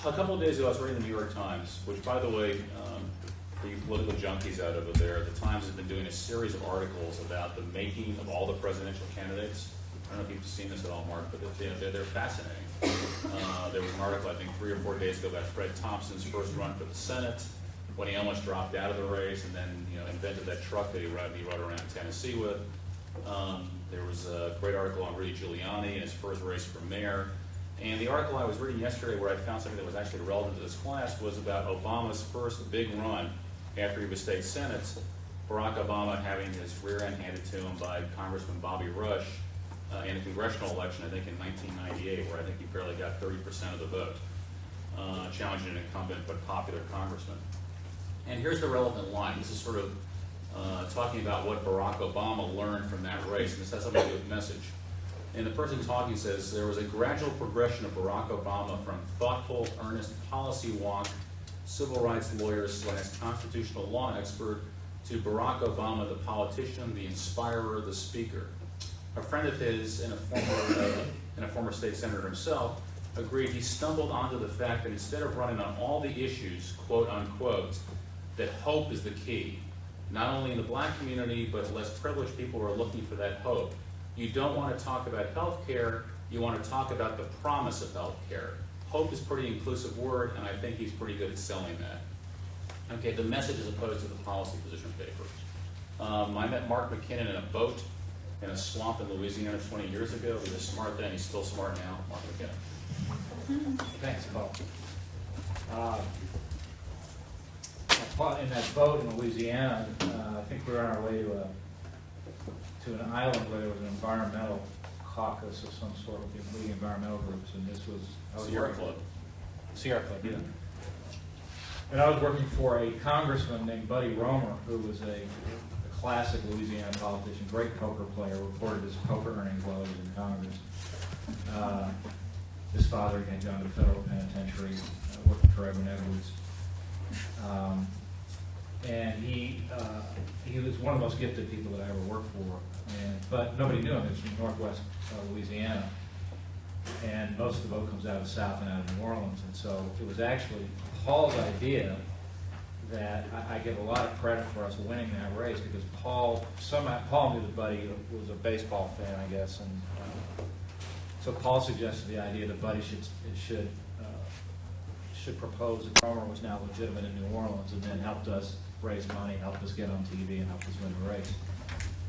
a couple of days ago, I was reading the New York Times, which, by the way, for you political junkies out over there, the Times has been doing a series of articles about the making of all the presidential candidates. I don't know if you've seen this at all, Mark, but they're fascinating. There was an article, I think, 3 or 4 days ago about Fred Thompson's first run for the Senate, when he almost dropped out of the race and then invented that truck that he rode around Tennessee with. There was a great article on Rudy Giuliani and his first race for mayor. And the article I was reading yesterday, where I found something that was actually relevant to this class, was about Obama's first big run after he was state senate. Barack Obama having his rear end handed to him by Congressman Bobby Rush in a congressional election, I think in 1998, where I think he barely got 30% of the vote, challenging an incumbent but popular congressman. And here's the relevant line. This is sort of talking about what Barack Obama learned from that race, and this has something to do with message. And the person talking says, there was a gradual progression of Barack Obama from thoughtful, earnest policy wonk, civil rights lawyer / constitutional law expert, to Barack Obama, the politician, the inspirer, the speaker. A friend of his and a former state senator himself agreed he stumbled onto the fact that instead of running on all the issues, quote unquote, that hope is the key. Not only in the black community, but less privileged people are looking for that hope. You don't want to talk about health care, you want to talk about the promise of health care. Hope is a pretty inclusive word, and I think he's pretty good at selling that. Okay, the message as opposed to the policy position paper. I met Mark McKinnon in a boat in a swamp in Louisiana 20 years ago. He was smart then, he's still smart now. Mark McKinnon. Thanks, Paul. In that boat in Louisiana, I think we were on our way to an island where there was an environmental caucus of some sort with the leading environmental groups, and this was Sierra Club. Sierra Club, yeah. And I was working for a congressman named Buddy Romer, who was a classic Louisiana politician, great poker player, reported his poker earnings while he was in Congress. His father had gone to the federal penitentiary, working for Edwin Edwards. And he was one of the most gifted people that I ever worked for. But nobody knew him. He was from northwest Louisiana. And most of the vote comes out of the South and out of New Orleans. And so it was actually Paul's idea that I give a lot of credit for us winning that race, because Paul knew that Buddy was a baseball fan, I guess. And so Paul suggested the idea that Buddy should propose that Romer was now legitimate in New Orleans, and then helped us raise money, helped us get on TV, and helped us win the race.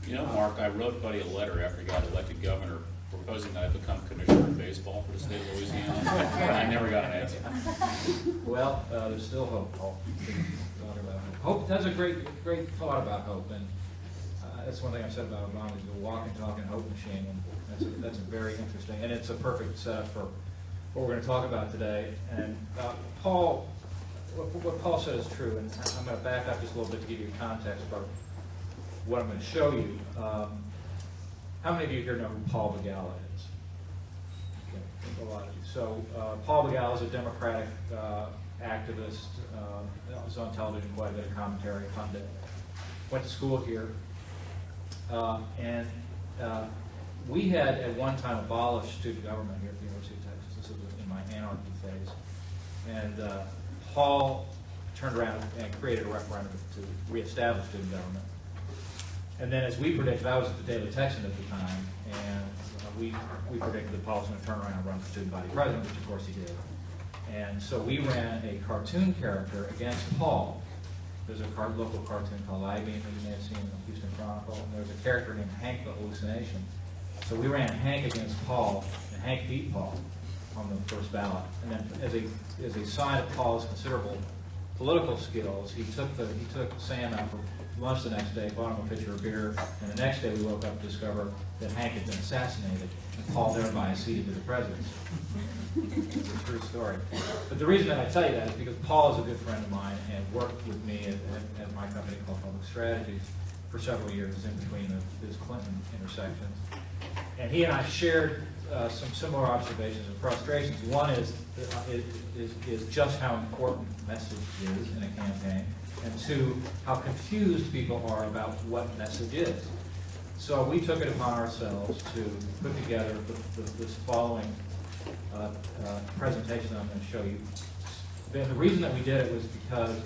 You know, Mark, I wrote Buddy a letter after he got elected governor proposing that I become commissioner of baseball for the state of Louisiana, and I never got an answer. Well, there's still hope, Paul. Hope. That's a great thought about hope, and that's one thing I've said about Obama, is the walking, talking hope machine, and that's a very interesting, and it's a perfect setup for what we're going to talk about today. And Paul, what Paul said is true, and I'm going to back up just a little bit to give you context for what I'm going to show you. How many of you here know who Paul Begala is? Okay, a lot of you. So Paul Begala is a Democratic activist. Was on television, quite a bit of commentary, pundit. Went to school here, and we had at one time abolished student government here at the University of Texas. This was in my anarchy phase, and Paul turned around and created a referendum to reestablish student government. And then, as we predicted, I was at the Daily Texan at the time, and we predicted that Paul was going to turn around and run for student body president, which of course he did. And so we ran a cartoon character against Paul. There's a local cartoon called I-Beam that you may have seen in the Houston Chronicle, and there's a character named Hank the Hallucination. So we ran Hank against Paul, and Hank beat Paul on the first ballot. And then, as a sign of Paul's considerable political skills, he took Sam out for lunch the next day, bought him a pitcher of beer, and the next day we woke up to discover that Hank had been assassinated, and Paul thereby acceded to the presidency. It's a true story. But the reason that I tell you that is because Paul is a good friend of mine and worked with me at my company called Public Strategies for several years in between his Clinton intersections. And he and I shared some similar observations and frustrations. One is just how important message is in a campaign, and two, how confused people are about what message is. So we took it upon ourselves to put together this following presentation I'm going to show you. the reason that we did it was because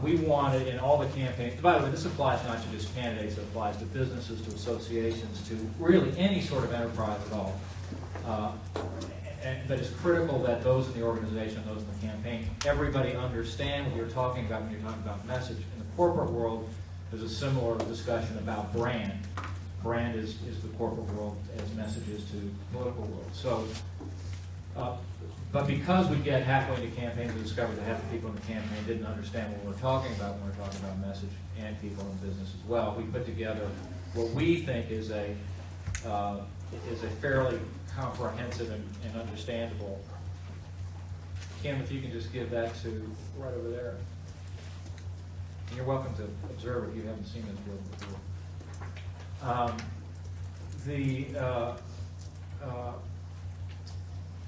we wanted in all the campaigns, by the way, this applies not to just candidates, it applies to businesses, to associations, to really any sort of enterprise at all. But it's critical that those in the organization, those in the campaign, everybody understand what you're talking about when you're talking about message. In the corporate world, there's a similar discussion about brand. Brand is the corporate world as message is to the political world. So, but because we get halfway into campaigns, we discovered that half the people in the campaign didn't understand what we're talking about when we're talking about message, and people in business as well. We put together what we think is a fairly comprehensive and understandable. Kim, if you can just give that to right over there. And you're welcome to observe if you haven't seen this build before.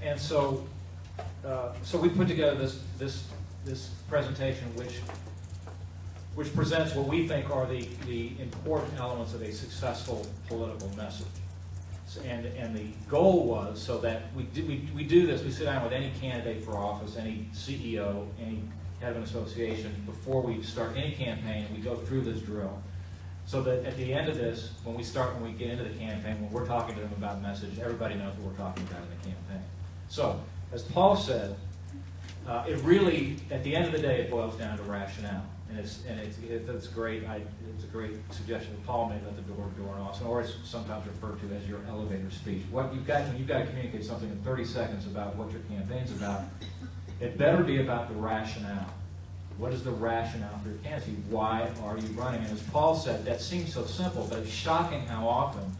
And so we put together this presentation, which presents what we think are the important elements of a successful political message. And the goal was so that we do this. We sit down with any candidate for office, any CEO, any head of an association before we start any campaign. We go through this drill, so that at the end of this, when we get into the campaign, when we're talking to them about message, everybody knows what we're talking about in the campaign. So, as Paul said, it really, at the end of the day, it boils down to rationale, and it's great. It's a great suggestion that Paul made about the door-to-door and also, or it's sometimes referred to as your elevator speech. What you've got when you've got to communicate something in 30 seconds about what your campaign's about, it better be about the rationale. What is the rationale for your candidacy? Why are you running? And as Paul said, that seems so simple, but it's shocking how often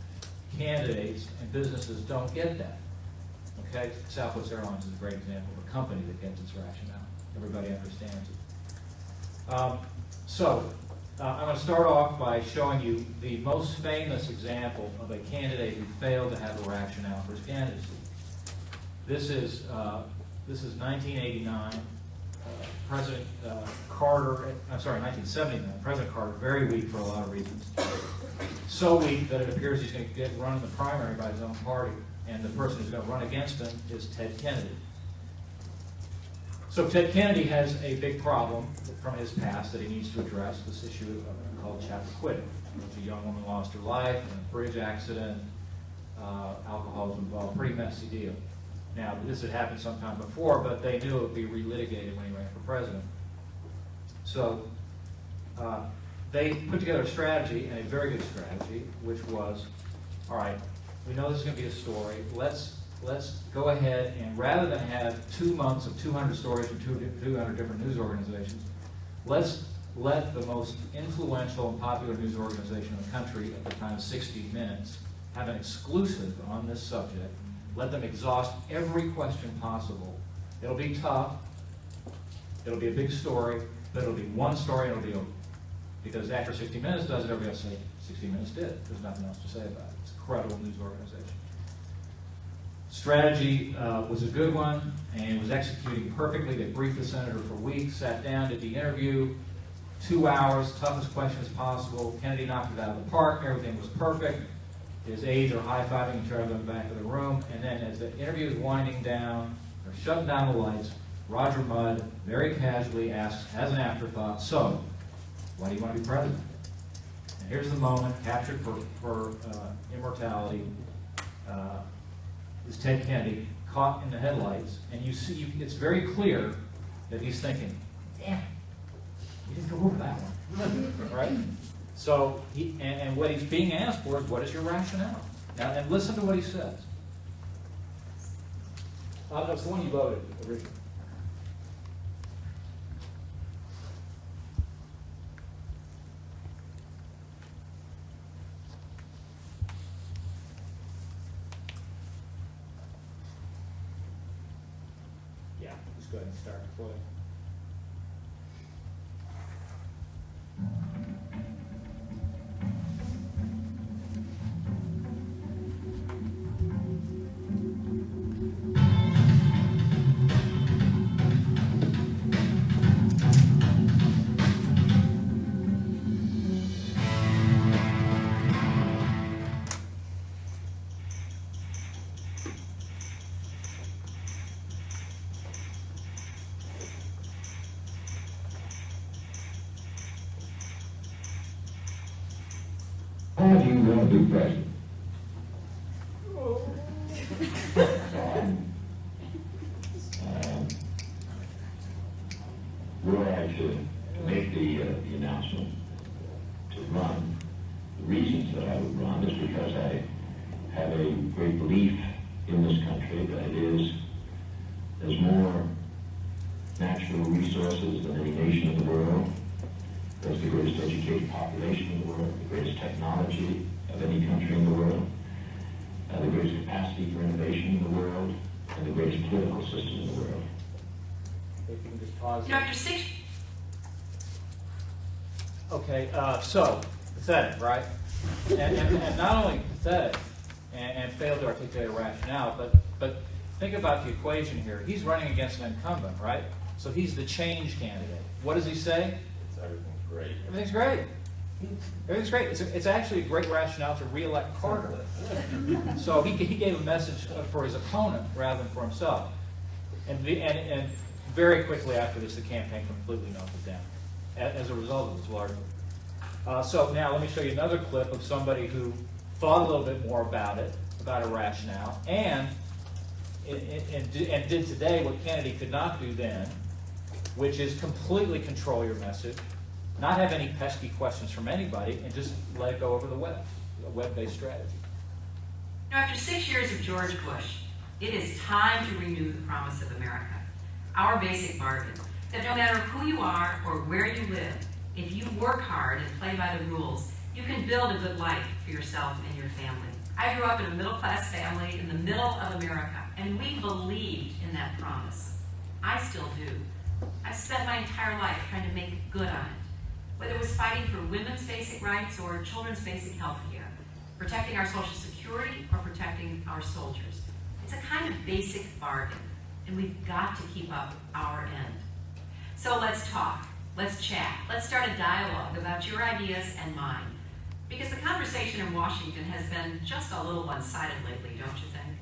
candidates and businesses don't get that. Okay, Southwest Airlines is a great example of a company that gets its rationale. Everybody understands it. I'm going to start off by showing you the most famous example of a candidate who failed to have a rationale for his candidacy. This is 1989. President Carter, I'm sorry, 1979. President Carter, very weak for a lot of reasons. So weak that it appears he's going to get run in the primary by his own party, and the person who's going to run against him is Ted Kennedy. So Ted Kennedy has a big problem from his past that he needs to address, this issue called Chappaquiddick. A young woman lost her life in a bridge accident, alcohol was involved, pretty messy deal. Now, this had happened sometime before, but they knew it would be relitigated when he ran for president. So they put together a strategy, and a very good strategy, which was, all right, we know this is going to be a story. Let's go ahead and rather than have 2 months of 200 stories from 200 different news organizations, let's let the most influential and popular news organization in the country at the time, 60 Minutes, have an exclusive on this subject. Let them exhaust every question possible. It'll be tough. It'll be a big story, but it'll be one story and it'll be over. Because after 60 Minutes does it, everybody will say, 60 Minutes did it. There's nothing else to say about it. It's a credible news organization. Strategy was a good one and was executing perfectly. They briefed the senator for weeks, sat down, did the interview, 2 hours, toughest questions possible. Kennedy knocked it out of the park. Everything was perfect. His aides are high-fiving each other in the back of the room, and then as the interview is winding down, they're shutting down the lights, Roger Mudd very casually asks, as an afterthought, so, why do you want to be president? And here's the moment, captured for immortality, is Ted Kennedy, caught in the headlights, and you see, it's very clear that he's thinking, damn, we didn't go over that one, right? So, and what he's being asked for is, what is your rationale? Now, and listen to what he says. That's the one you voted originally. Yeah, just go ahead and start the play. want to be president. Were I to make the announcement to run, the reasons that I would run is because I have a great belief in this country that there's more natural resources than any nation in the world. There's the greatest educated population in the world, the greatest technology of any country in the world, the greatest capacity for innovation in the world, and the greatest political system in the world. If you can just pause. Dr. Six. Okay, so, pathetic, right? And not only pathetic and failed to articulate a rationale, but think about the equation here. He's running against an incumbent, right? So he's the change candidate. What does he say? Everything's great. Everything's great. Everything's great. It's actually a great rationale to re-elect Carter. So he gave a message for his opponent rather than for himself. And very quickly after this, the campaign completely melted down as a result of this, largely. So now let me show you another clip of somebody who thought a little bit more about it, about a rationale, and did today what Kennedy could not do then, which is completely control your message, not have any pesky questions from anybody, and just let it go over the web, a web-based strategy. Now, after 6 years of George Bush, it is time to renew the promise of America. Our basic bargain, that no matter who you are or where you live, if you work hard and play by the rules, you can build a good life for yourself and your family. I grew up in a middle-class family in the middle of America, and we believed in that promise. I still do. I've spent my entire life trying to make good on it, whether it was fighting for women's basic rights or children's basic health care, protecting our Social Security or protecting our soldiers. It's a kind of basic bargain, and we've got to keep up our end. So let's talk, let's chat, let's start a dialogue about your ideas and mine. Because the conversation in Washington has been just a little one-sided lately, don't you think?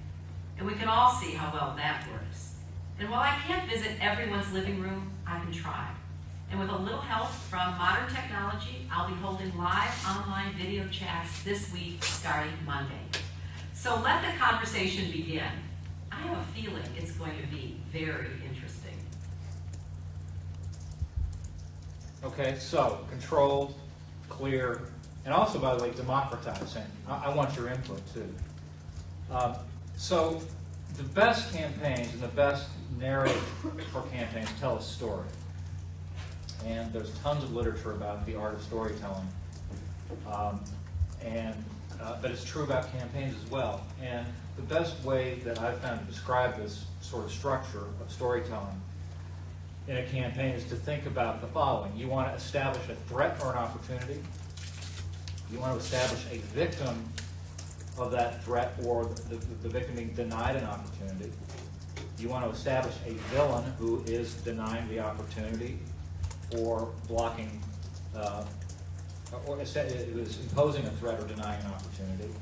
And we can all see how well that works. And while I can't visit everyone's living room, I can try. And with a little help from modern technology, I'll be holding live online video chats this week starting Monday. So let the conversation begin. I have a feeling it's going to be very interesting. Okay, so controlled, clear, and also, by the way, democratizing. I want your input, too. So the best campaigns and the best narrative for campaigns tell a story. And there's tons of literature about the art of storytelling. But it's true about campaigns as well. And the best way that I've found to describe this sort of structure of storytelling in a campaign is to think about the following. You want to establish a threat or an opportunity. You want to establish a victim of that threat or the victim being denied an opportunity. You want to establish a villain who is denying the opportunity or blocking, or it was imposing a threat or denying an opportunity.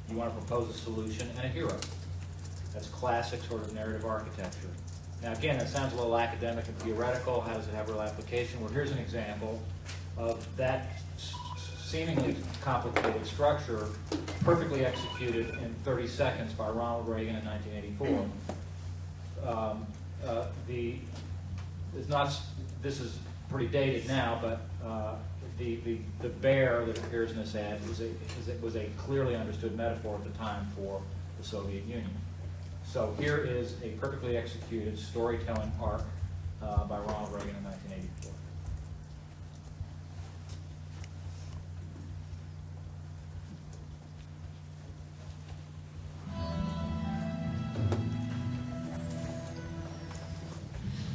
You want to propose a solution and a hero. That's classic sort of narrative architecture. Now again, that sounds a little academic and theoretical. How does it have real application? Well, here's an example of that seemingly complicated structure perfectly executed in 30 seconds by Ronald Reagan in 1984. This is pretty dated now, but the bear that appears in this ad was a clearly understood metaphor at the time for the Soviet Union. So here is a perfectly executed storytelling arc by Ronald Reagan in 1984.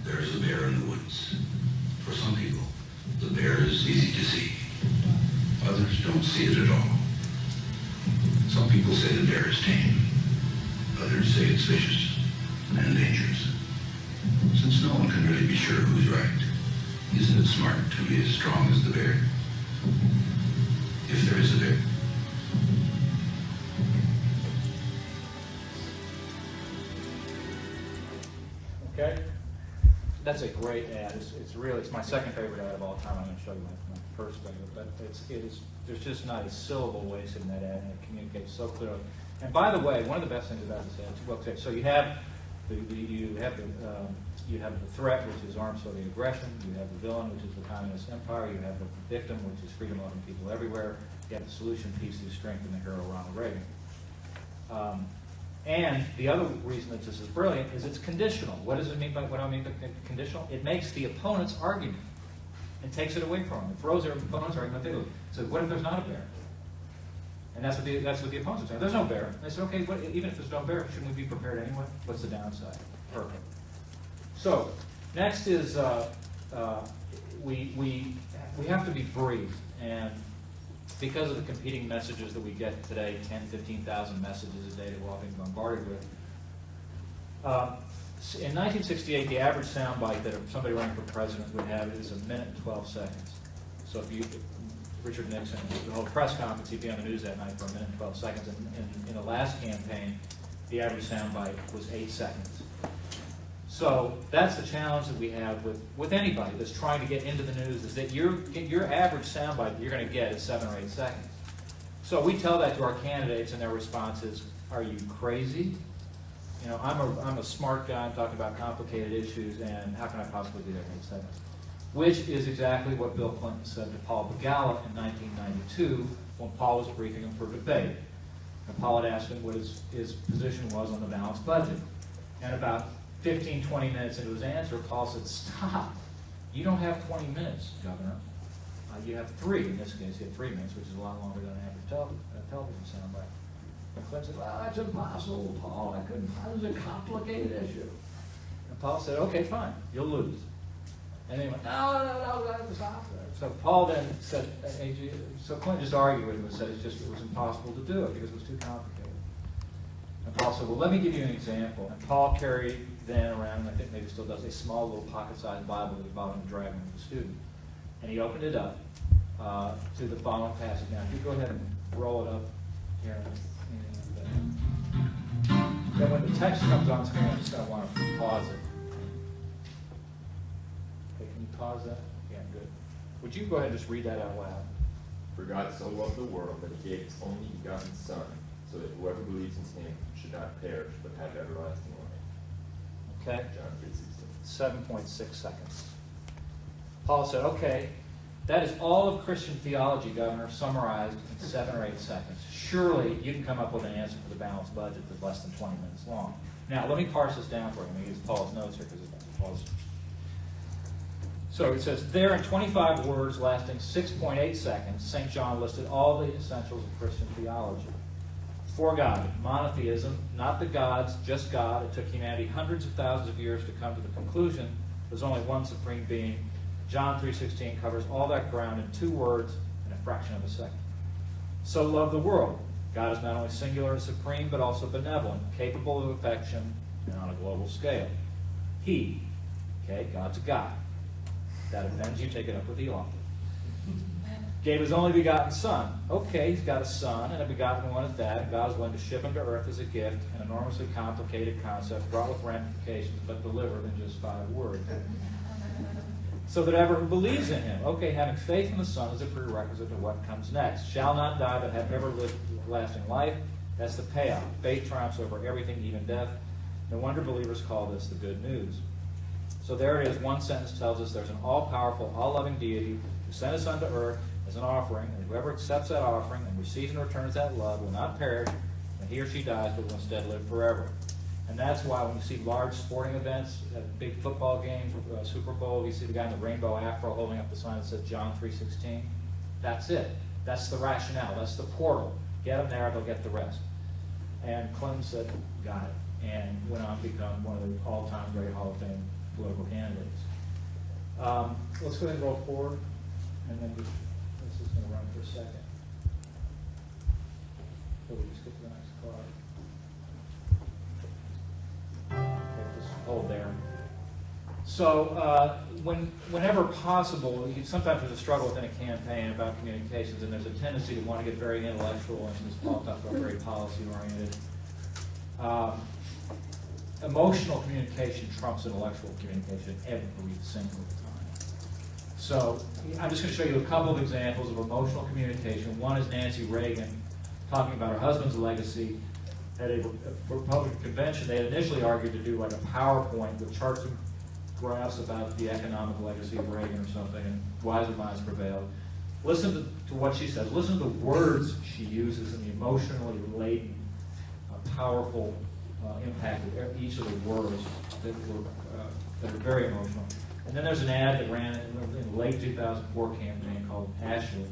There's a bear in the woods. For some people, the bear is easy to see. Others don't see it at all. Some people say the bear is tame. Others say it's vicious and dangerous. Since no one can really be sure who's right, isn't it smart to be as strong as the bear? If there is a bear. Okay? That's a great ad. It's my second favorite ad of all time. I'm going to show you my first favorite, but there's just not a syllable wasted in that ad, and it communicates so clearly. And by the way, one of the best things about this ad, well, okay, so you have you have the threat, which is armed Soviet aggression. You have the villain, which is the communist empire. You have the victim, which is freedom-loving people everywhere. You have the solution, peace through strength, and the hero, Ronald Reagan. And the other reason that this is brilliant is it's conditional. What does it mean by what I mean by conditional? It makes the opponent's argument and takes it away from them. It throws their opponent's argument. So what if there's not a bear? And that's what the opponents are saying. There's no bear. They said, okay, even if there's no bear, shouldn't we be prepared anyway? What's the downside? Perfect. So next is we have to be brief, and because of the competing messages that we get today, 10, 15,000 messages a day that we're all being bombarded with. In 1968, the average soundbite that somebody running for president would have is 1 minute and 12 seconds. So if Richard Nixon, the whole press conference, he'd be on the news that night for 1 minute and 12 seconds. And in the last campaign, the average soundbite was 8 seconds. So that's the challenge that we have with anybody that's trying to get into the news, is that your average soundbite that you're going to get is 7 or 8 seconds. So we tell that to our candidates, and their response is, "Are you crazy? You know, I'm a smart guy. I'm talking about complicated issues, and how can I possibly do that in 8 seconds?" Which is exactly what Bill Clinton said to Paul Begala in 1992 when Paul was briefing him for debate. And Paul had asked him what his position was on the balanced budget, and about 15, 20 minutes into his answer, Paul said, "Stop. You don't have 20 minutes, Governor. You have 3." In this case, he had 3 minutes, which is a lot longer than an average television soundbite. And Clinton said, "Well, that's impossible, Paul. I couldn't. That was a complicated issue." And Paul said, "Okay, fine. You'll lose." And then he went, no, stop. So Paul then said, so Clinton just argued with him and said it was impossible to do it because it was too complicated. And Paul said, "Well, let me give you an example." And Paul carried then around, and I think maybe still does, a small little pocket-sized Bible that he bought him dragging with the student. And he opened it up to the following passage. Now, if you go ahead and roll it up here. Then when the text comes on screen, I'm just going to want to pause it. Okay, can you pause that? Yeah, good. Would you go ahead and just read that out loud? "For God so loved the world that he gave his only begotten Son, so that whoever believes in him should not perish, but have everlasting life." Okay? John 3:16. 7.6 seconds. Paul said, okay, that is all of Christian theology, Governor, summarized in 7 or 8 seconds. Surely you can come up with an answer for the balanced budget that's less than 20 minutes long. Now, let me parse this down for you. Let me use Paul's notes here because it's Paul's. So it says, there in 25 words lasting 6.8 seconds, St. John listed all the essentials of Christian theology. For God, monotheism, not the gods, just God. It took humanity hundreds of thousands of years to come to the conclusion there's only one supreme being. John 3:16 covers all that ground in 2 words in a fraction of a second. So love the world. God is not only singular and supreme, but also benevolent, capable of affection, and on a global scale. He, okay, God's a God. That offends you, take it up with the author. Gave his only begotten Son. Okay, he's got a son, and a begotten one at that, and God was willing to ship him to earth as a gift, an enormously complicated concept, brought with ramifications, but delivered in just 5 words. So that ever who believes in him, okay, having faith in the Son is a prerequisite to what comes next. Shall not die, but have everlasting life. That's the payoff. Faith triumphs over everything, even death. No wonder believers call this the good news. So there it is. One sentence tells us there's an all-powerful, all-loving deity who sent his Son to earth as an offering, and whoever accepts that offering and receives and returns that love will not perish when he or she dies, but will instead live forever. And that's why when you see large sporting events, big football games, Super Bowl, you see the guy in the rainbow afro holding up the sign that says John 3:16. That's it. That's the rationale. That's the portal. Get them there, they'll get the rest. And Clinton said, got it, and went on to become one of the all-time great Hall of Fame political candidates. Let's go ahead and roll forward, and then this is going to run for a second. So we just get to the next card. Okay, just hold there. So whenever possible, sometimes there's a struggle within a campaign about communications, and there's a tendency to want to get very intellectual, and as Paul talked about, very policy-oriented. emotional communication trumps intellectual communication every single time. So I'm just going to show you a couple of examples of emotional communication. One is Nancy Reagan talking about her husband's legacy at a Republican convention. They had initially argued to do like a PowerPoint with charts and graphs about the economic legacy of Reagan or something, and wiser minds prevailed. Listen to what she says. Listen to the words she uses and the emotionally laden, powerful impact of each of the words that are very emotional. And then there's an ad that ran in the late 2004 campaign called Ashley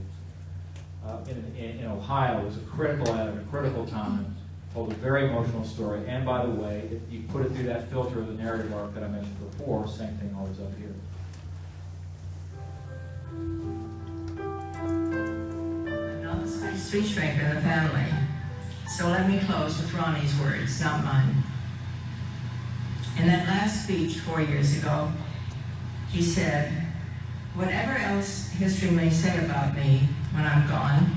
in Ohio. It was a critical ad at a critical time. Told a very emotional story. And by the way, if you put it through that filter of the narrative arc that I mentioned before, same thing always up here. I'm not the speechmaker in the family, so let me close with Ronnie's words, not mine. In that last speech 4 years ago, he said, "Whatever else history may say about me when I'm gone,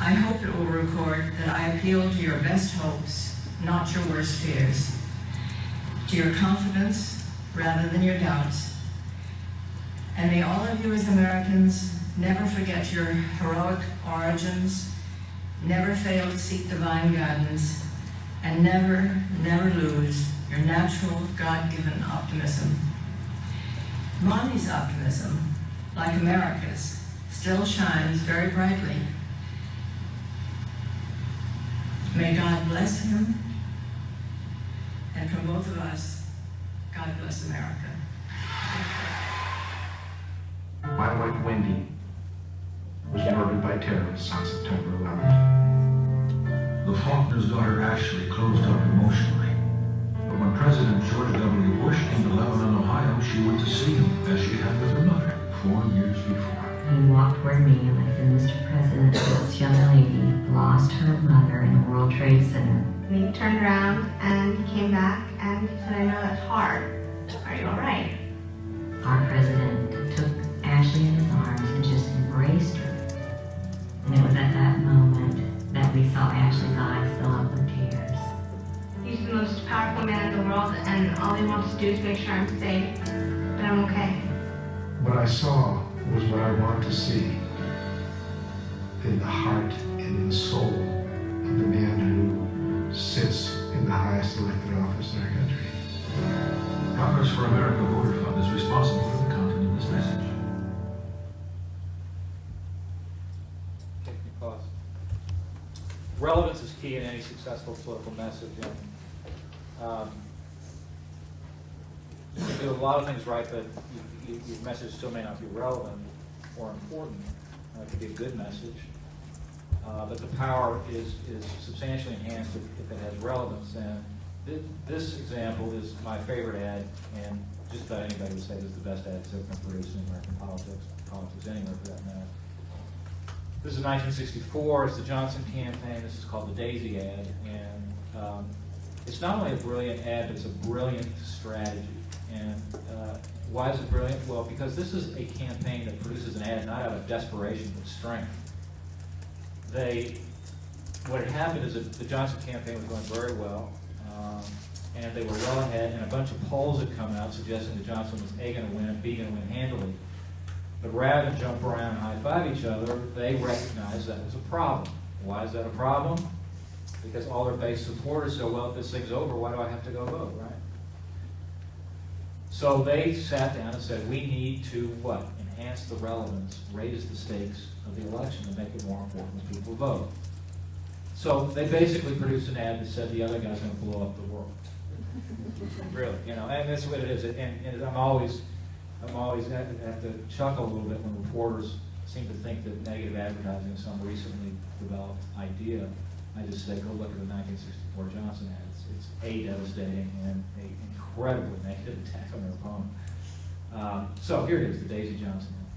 I hope it will record that I appeal to your best hopes, not your worst fears, to your confidence rather than your doubts. And may all of you as Americans never forget your heroic origins, never fail to seek divine guidance, and never, never lose your natural, God-given optimism." Ronnie's optimism, like America's, still shines very brightly. May God bless him, and from both of us, God bless America. My wife, Wendy, was murdered by terrorists on September 11th. The Faulkner's daughter Ashley closed up emotionally. But when President George W. Bush came to Lebanon, Ohio, she went to see him, as she had with her mother 4 years before. He walked toward me and I said, "Mr. President, this young lady lost her mother in the World Trade Center." And he turned around and he came back and he said, "I know that's hard. Are you all right?" Our president took Ashley in his arms and just embraced her. And it was at that moment that we saw Ashley's eyes fill up with tears. He's the most powerful man in the world and all he wants to do is make sure I'm safe, but I'm okay. What I saw was what I want to see in the heart and in the soul of the man who sits in the highest elected office in our country. Congress for America Voter Fund is responsible for the content of this message. Okay, pause. Relevance is key in any successful political message. And, you can do a lot of things right, but your message still may not be relevant or important. It could be a good message, but the power is substantially enhanced if it has relevance. And this example is my favorite ad, and just about anybody would say this is the best ad that's ever been produced in American politics anywhere for that matter. This is 1964. It's the Johnson campaign. This is called the Daisy ad, and it's not only a brilliant ad, but it's a brilliant strategy. And why is it brilliant? Well, because this is a campaign that produces an ad not out of desperation but strength. What had happened is that the Johnson campaign was going very well, and they were well ahead, and a bunch of polls had come out suggesting that Johnson was A, going to win, and B, going to win handily. But rather than jump around and high-five each other, they recognized that was a problem. Why is that a problem? Because all their base supporters said, well, if this thing's over, why do I have to go vote, right? So they sat down and said, we need to, what? Enhance the relevance, raise the stakes of the election to make it more important that people vote. So they basically produced an ad that said the other guy's going to blow up the world. Really, and that's what it is. And I'm always have to chuckle a little bit when reporters seem to think that negative advertising is some recently developed idea. I just say, go look at the 1964 Johnson ads. It's A, devastating, and an incredibly negative attack on their opponent. So here it is, the Daisy Johnson ad.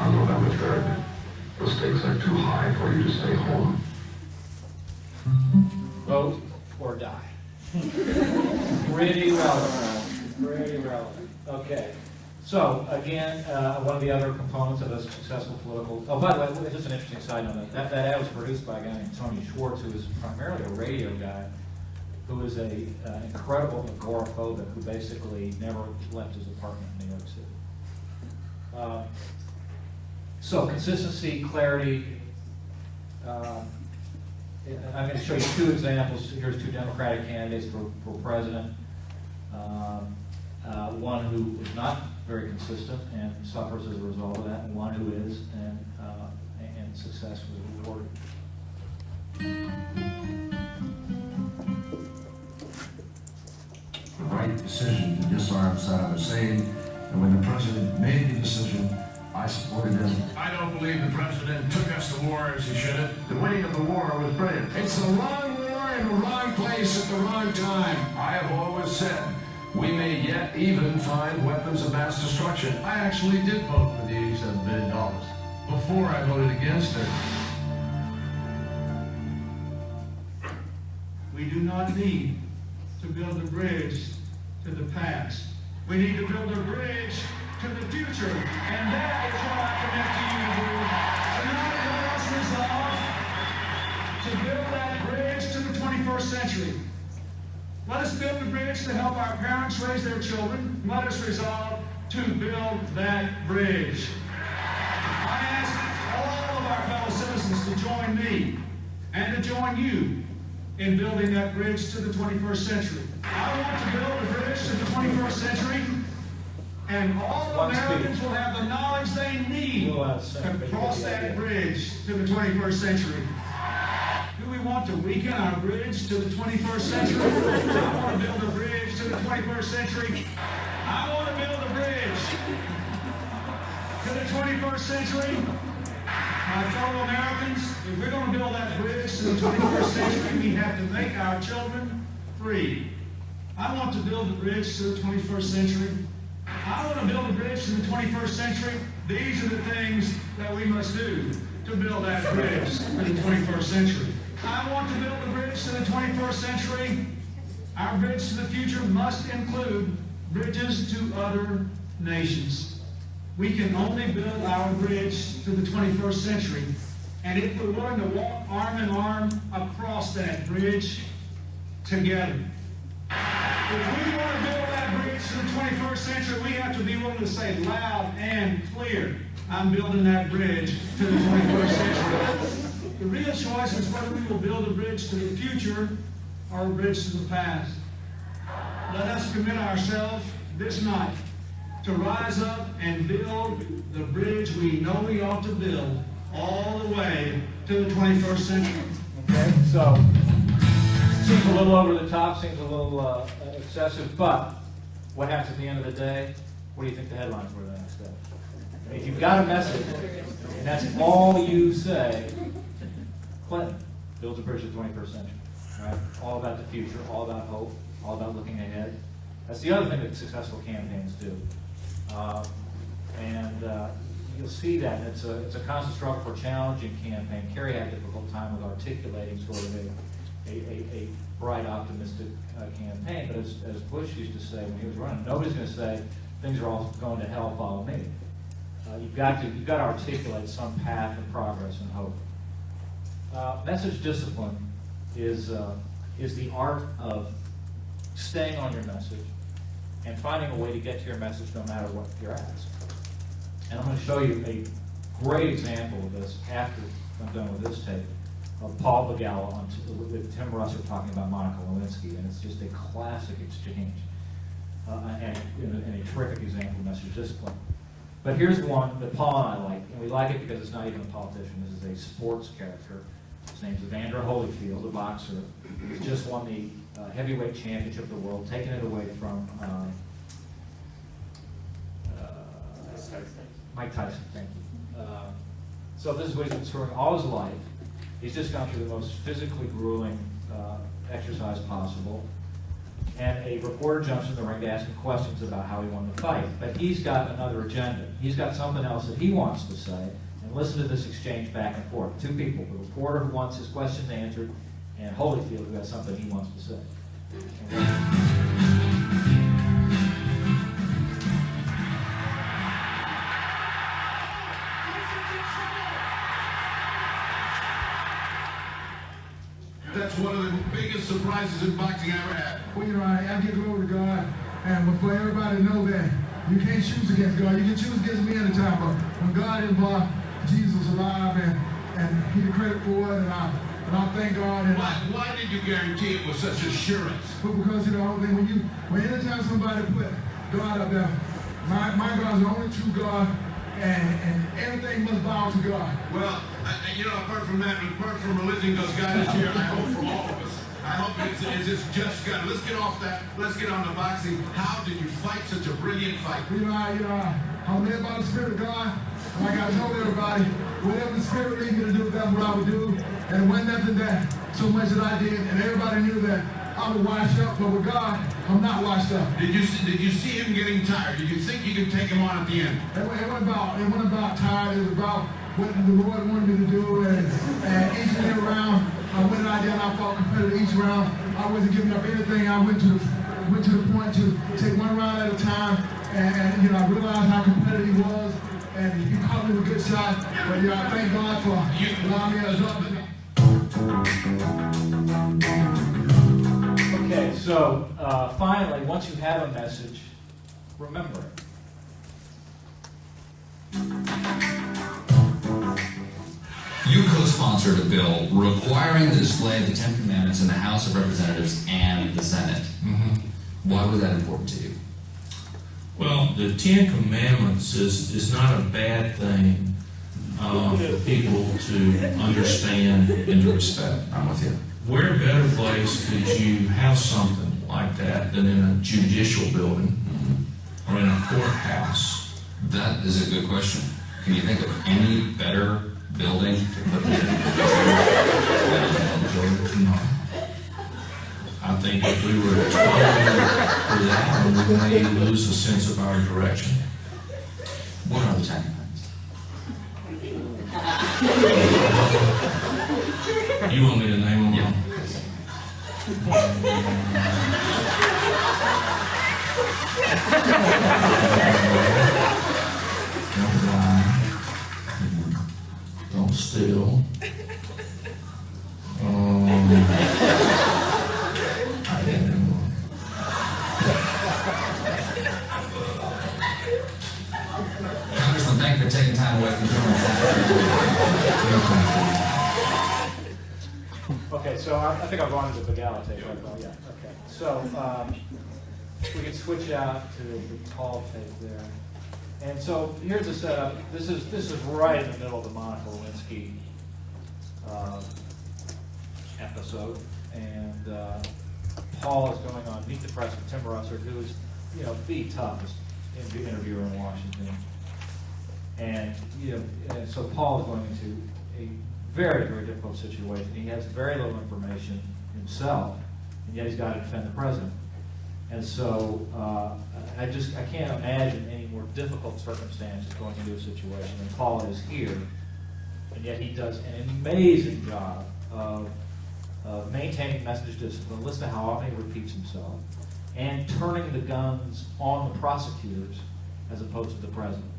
on November 3rd, the stakes are too high for you to stay home. Vote or die. Pretty relevant. Pretty relevant. Okay. So again, one of the other components of a successful political. Oh, by the way, just an interesting side note. That ad was produced by a guy named Tony Schwartz, who is primarily a radio guy, who is a incredible agoraphobic who basically never left his apartment in New York City. So consistency, clarity. I'm going to show you two examples. Here's two Democratic candidates for president. One who is not very consistent and suffers as a result of that, and one who is, and success was rewarded. The right decision to disarm Saddam Hussein, and when the president made the decision, I supported him. I don't believe the president took us to war as he should have. The winning of the war was brilliant. It's the wrong war in the wrong place at the wrong time. I have always said we may yet even find weapons of mass destruction. I actually did vote for the $87 billion. Before I voted against it. We do not need to build a bridge to the past. We need to build a bridge to the future, and that is what I commit to you to do. Tonight, let us resolve to build that bridge to the 21st century. Let us build a bridge to help our parents raise their children. Let us resolve to build that bridge. I ask all of our fellow citizens to join me and to join you in building that bridge to the 21st century. I want to build a bridge to the 21st century, and all Americans will have the knowledge they need to cross that bridge to the 21st century. Do we want to weaken our bridge to the 21st century? I want to build a bridge to the 21st century. I want to build a bridge to the 21st century. My fellow Americans, if we're going to build that bridge to the 21st century, we have to make our children free. I want to build a bridge to the 21st century. I want to build a bridge to the 21st century. These are the things that we must do to build that bridge to the 21st century. I want to build a bridge to the 21st century. Our bridge to the future must include bridges to other nations. We can only build our bridge to the 21st century, and if we're willing to walk arm in arm across that bridge together. If we want to build that bridge to the 21st century, we have to be willing to say loud and clear, I'm building that bridge to the 21st century. The real choice is whether we will build a bridge to the future or a bridge to the past. Let us commit ourselves this night to rise up and build the bridge we know we ought to build all the way to the 21st century. Okay, so seems a little over the top, seems a little excessive, but what happens at the end of the day? What do you think the headlines were the next day? If you've got a message, and that's all you say, Clinton builds a bridge to the 21st century. Right? All about the future, all about hope, all about looking ahead. That's the other thing that successful campaigns do. You'll see that. It's a constant struggle for a challenging campaign. Kerry had a difficult time with articulating sort of a bright, optimistic campaign. But as Bush used to say when he was running, nobody's going to say things are all going to hell, follow me. You've got to articulate some path of progress and hope. Message discipline is the art of staying on your message and finding a way to get to your message no matter what you're asked. And I'm going to show you a great example of this after I'm done with this tape of Paul Begala with Tim Russert talking about Monica Lewinsky, and it's just a classic exchange and a terrific example of message discipline. But here's one that Paul and I like, and we like it because it's not even a politician. This is a sports character. His name's Evander Holyfield, a boxer. He's just won the heavyweight championship of the world, taking it away from Mike Tyson. Thank you. So this is what he's been scoring all his life. He's just gone through the most physically grueling exercise possible. And a reporter jumps in the ring to ask him questions about how he won the fight. But he's got another agenda. He's got something else that he wants to say. And listen to this exchange back and forth. Two people, the reporter who wants his questions answered, and Holyfield who has something he wants to say. That's one of the biggest surprises in boxing I ever had. Well, you know, I give glory to God, and for everybody to know that you can't choose against God. You can choose against me anytime, but when God involved, Jesus is alive, and He the credit for it, and I thank God. And why did you guarantee it with such assurance? But because, you know, when anytime somebody put God up there, my God is the only true God, and everything must bow to God. Well, you know, apart from that, apart from religion, because God is here, I hope for all of us. I hope it's just God. Let's get off that. Let's get on to boxing. How did you fight such a brilliant fight? You know, I'm led by the Spirit of God. Like I told everybody, whatever the Spirit leads me to do, that's what I would do. And it wasn't nothing that so much that I did, and everybody knew that I would wash up, but with God, I'm not washed up. Did you see him getting tired? Did you think you could take him on at the end? It wasn't about tired. It was about what the Lord wanted me to do, and each and every round, I went out there and I fought competitive each round. I wasn't giving up anything. I went to the point to take one round at a time, and you know, I realized how competitive he was, and he caught me with a good shot. But you know, I thank God for allowing me to result. Okay, so finally, once you have a message, remember it. You co-sponsored a bill requiring the display of the Ten Commandments in the House of Representatives and the Senate. Why was that important to you? Well, the Ten Commandments is not a bad thing for people to understand and to respect. I'm with you. Where better place could you have something like that than in a judicial building or in a courthouse? That is a good question. Can you think of any better building to put that in? No. I think if we were to for that, we may lose a sense of our direction. What are the Ten Commandments? You want me to name them? Yeah. Don't lie. Don't steal. I can't remember. Congressman, thank you for taking time away from doing Okay, so I think I've gone into the gala tape. Right? Yeah. Okay. So we can switch out to the tall tape there. And so here's the setup. This is right in the middle of the Monica Lewinsky episode, and Paul is going on Meet the Press with Tim Russert, who is, you know, the toughest interviewer in Washington. And and so Paul is going into a very, very difficult situation. He has very little information himself, and yet he's got to defend the president. And so I can't imagine any more difficult circumstances going into a situation than Paul is here, and yet he does an amazing job of maintaining message discipline, listen to how often he repeats himself, and turning the guns on the prosecutors as opposed to the president.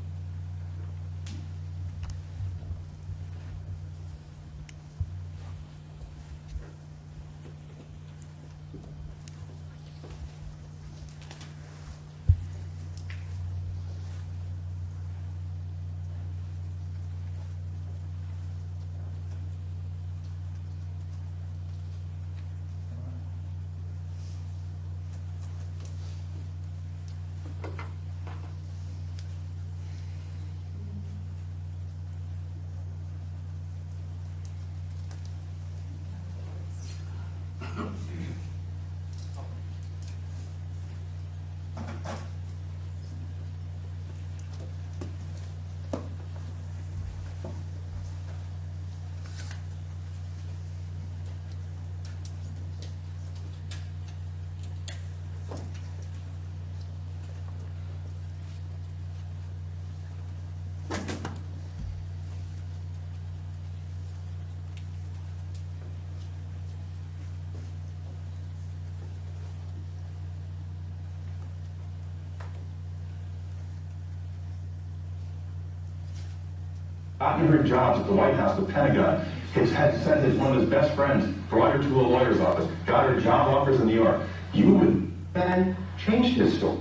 gotten her jobs at the White House, the Pentagon, had sent one of his best friends, brought her to a lawyer's office, got her job offers in New York. You would then change his story.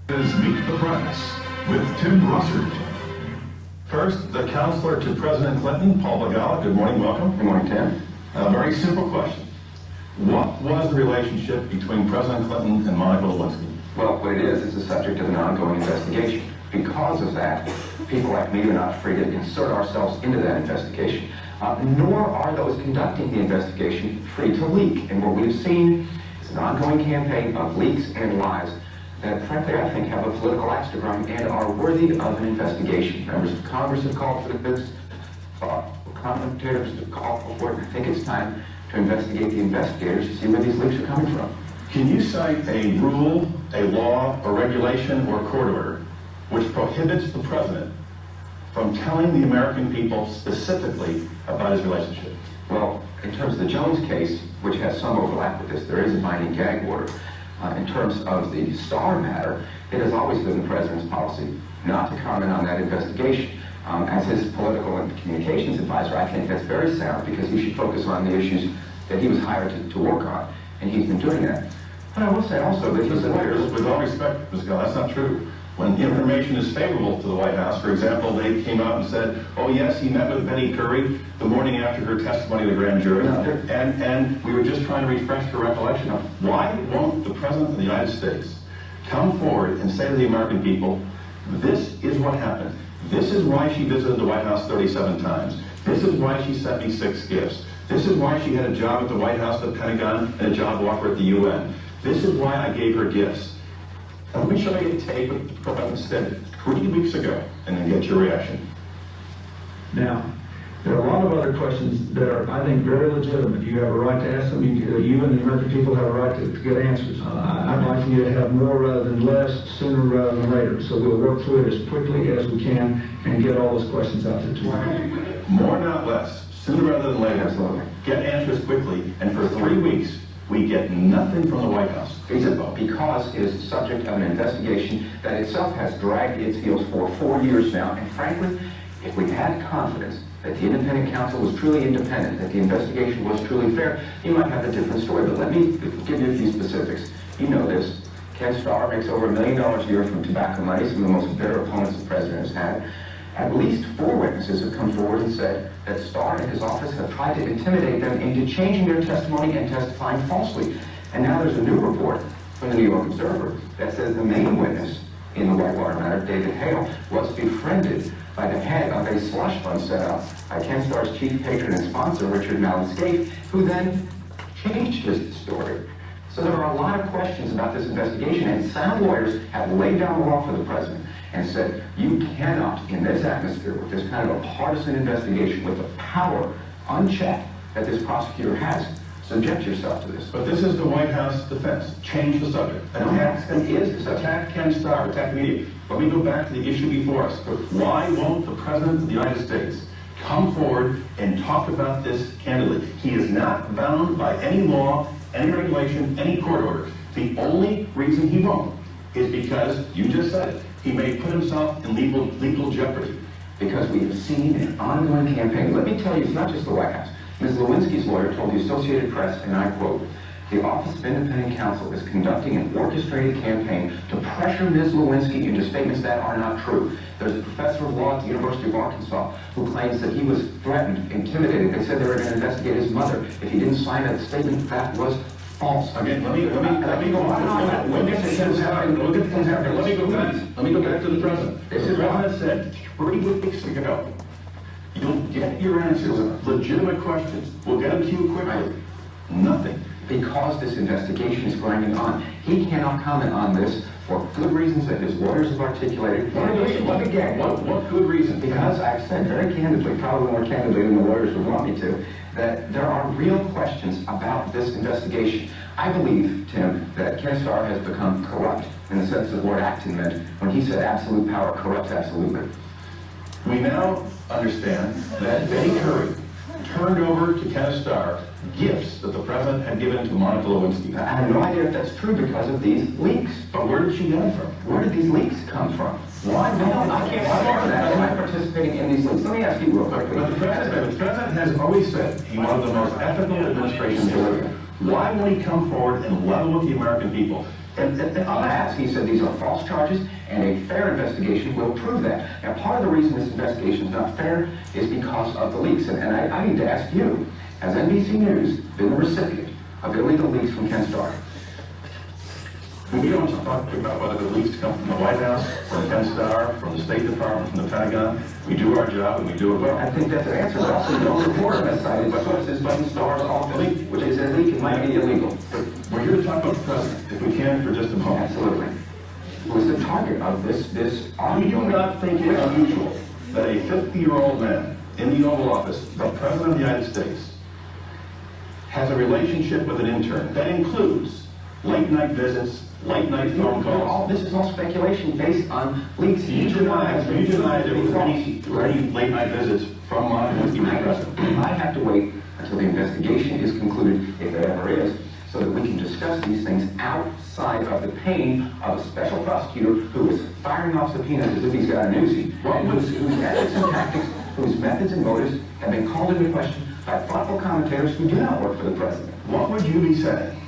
Meet the Press with Tim Russert. First, the counselor to President Clinton, Paul Begala. Good morning, welcome. Good morning, Tim. A very simple question. What was the relationship between President Clinton and Monica Lewinsky? Well, what it is the subject of an ongoing investigation. Because of that, people like me are not free to insert ourselves into that investigation, nor are those conducting the investigation free to leak. And what we've seen is an ongoing campaign of leaks and lies that, frankly, I think have a political axe to grind and are worthy of an investigation. Members of Congress have called for this, commentators have called for it. I think it's time to investigate the investigators to see where these leaks are coming from. Can you cite a rule, a law, a regulation, or a court order which prohibits the president from telling the American people specifically about his relationship? Well, in terms of the Jones case, which has some overlap with this, there is a binding gag order. In terms of the Starr matter, it has always been the president's policy not to comment on that investigation. As his political and communications advisor, I think that's very sound because he should focus on the issues that he was hired to work on, and he's been doing that. But I will say also that his lawyers, with all respect, Ms. Gill, that's not true. When information is favorable to the White House, for example, they came out and said, oh yes, he met with Betty Curry the morning after her testimony to the grand jury, and we were just trying to refresh her recollection of why won't the President of the United States come forward and say to the American people, this is what happened. This is why she visited the White House 37 times. This is why she sent me 6 gifts. This is why she had a job at the White House, the Pentagon, and a job offer at the UN. This is why I gave her gifts. Now, let me show you a tape of the President said 3 weeks ago, and then get your reaction. Now, there are a lot of other questions that are, I think, very legitimate. You have a right to ask them. You and the American people have a right to get answers. I'd like you to have more rather than less, sooner rather than later. So we'll work through it as quickly as we can and get all those questions out there to you. More, not less. Sooner rather than later. Absolutely. Get answers quickly. And for 3 weeks, we get nothing from the White House. Because it is the subject of an investigation that itself has dragged its heels for 4 years now. And frankly, if we had confidence that the independent counsel was truly independent, that the investigation was truly fair, you might have a different story. But let me give you a few specifics. You know this. Ken Starr makes over $1 million a year from tobacco money, some of the most bitter opponents the president has had. At least 4 witnesses have come forward and said that Starr and his office have tried to intimidate them into changing their testimony and testifying falsely. And now there's a new report from the New York Observer that says the main witness in the Whitewater matter, David Hale, was befriended by the head of a slush fund set up by Ken Starr's chief patron and sponsor, Richard Mallon-Scaife, who then changed his story. So there are a lot of questions about this investigation, and sound lawyers have laid down the law for the president and said, you cannot, in this atmosphere, with this kind of a partisan investigation, with the power unchecked that this prosecutor has, subject yourself to this. But this is the White House defense. Change the subject. Attack Ken Starr, attack media. Let me go back to the issue before us. Why won't the President of the United States come forward and talk about this candidly? He is not bound by any law, any regulation, any court order. The only reason he won't is because, you just said it, he may put himself in legal jeopardy. Because we have seen an ongoing campaign. Let me tell you, it's not just the White House. Ms. Lewinsky's lawyer told the Associated Press, and I quote, the Office of Independent Counsel is conducting an orchestrated campaign to pressure Ms. Lewinsky into statements that are not true. There's a professor of law at the University of Arkansas who claims that he was threatened, intimidated. They said they were going to investigate his mother if he didn't sign a statement that was false. Again, let me go on. Let me go back to the President. This is what I said 3 weeks ago. You'll get your answers, legitimate questions. We'll get them to you quickly. Nothing. Because this investigation is grinding on. He cannot comment on this for good reasons that his lawyers have articulated. What good reason? Because I've said very candidly, probably more candidly than the lawyers would want me to, that there are real questions about this investigation. I believe, Tim, that Ken Starr has become corrupt in the sense that Lord Acton meant when he said absolute power corrupts absolutely. We now understand that Betty Curry turned over to Kenneth Starr gifts that the president had given to Monica Lewinsky. I have no idea if that's true because of these leaks. But where did she get them from? Where did these leaks come from? Why? I can't answer that. Am I participating in these leaks? Let me ask you real quickly. But the president has always said he wanted the most ethical administration to live in. Why won't he come forward and level with the American people? And ask, he said these are false charges, and a fair investigation will prove that. Now, part of the reason this investigation is not fair is because of the leaks. And I need to ask you, has NBC News been the recipient of illegal leaks from Ken Starr? We don't talk about whether the leaks come from the White House, from Ken Starr, from the State Department, from the Pentagon. We do our job, and we do it well. I think that's an answer. But also, don't report on that side. But sources like Starr's off the leak, which is a leak, it might be illegal. But we're here to talk about the president, if we can, for just a moment. Absolutely. Who is the target of this We do not think it unusual that a 50-year-old man in the Oval Office, the President of the United States, has a relationship with an intern that includes late-night visits, late-night phone calls. This is all speculation based on leaks. You deny there were any late-night visits from Monica Lewinsky to the president. I have to wait until the investigation is concluded, if it ever is, so that we can discuss these things outside of the pain of a special prosecutor who is firing off subpoenas as if he's got a newsie, whose ethics and tactics, whose methods and motives have been called into question by thoughtful commentators who do not work for the president. What would you be saying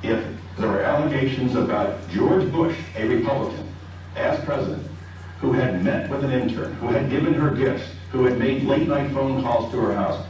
if there were allegations about George Bush, a Republican, as president, who had met with an intern, who had given her gifts, who had made late-night phone calls to her house,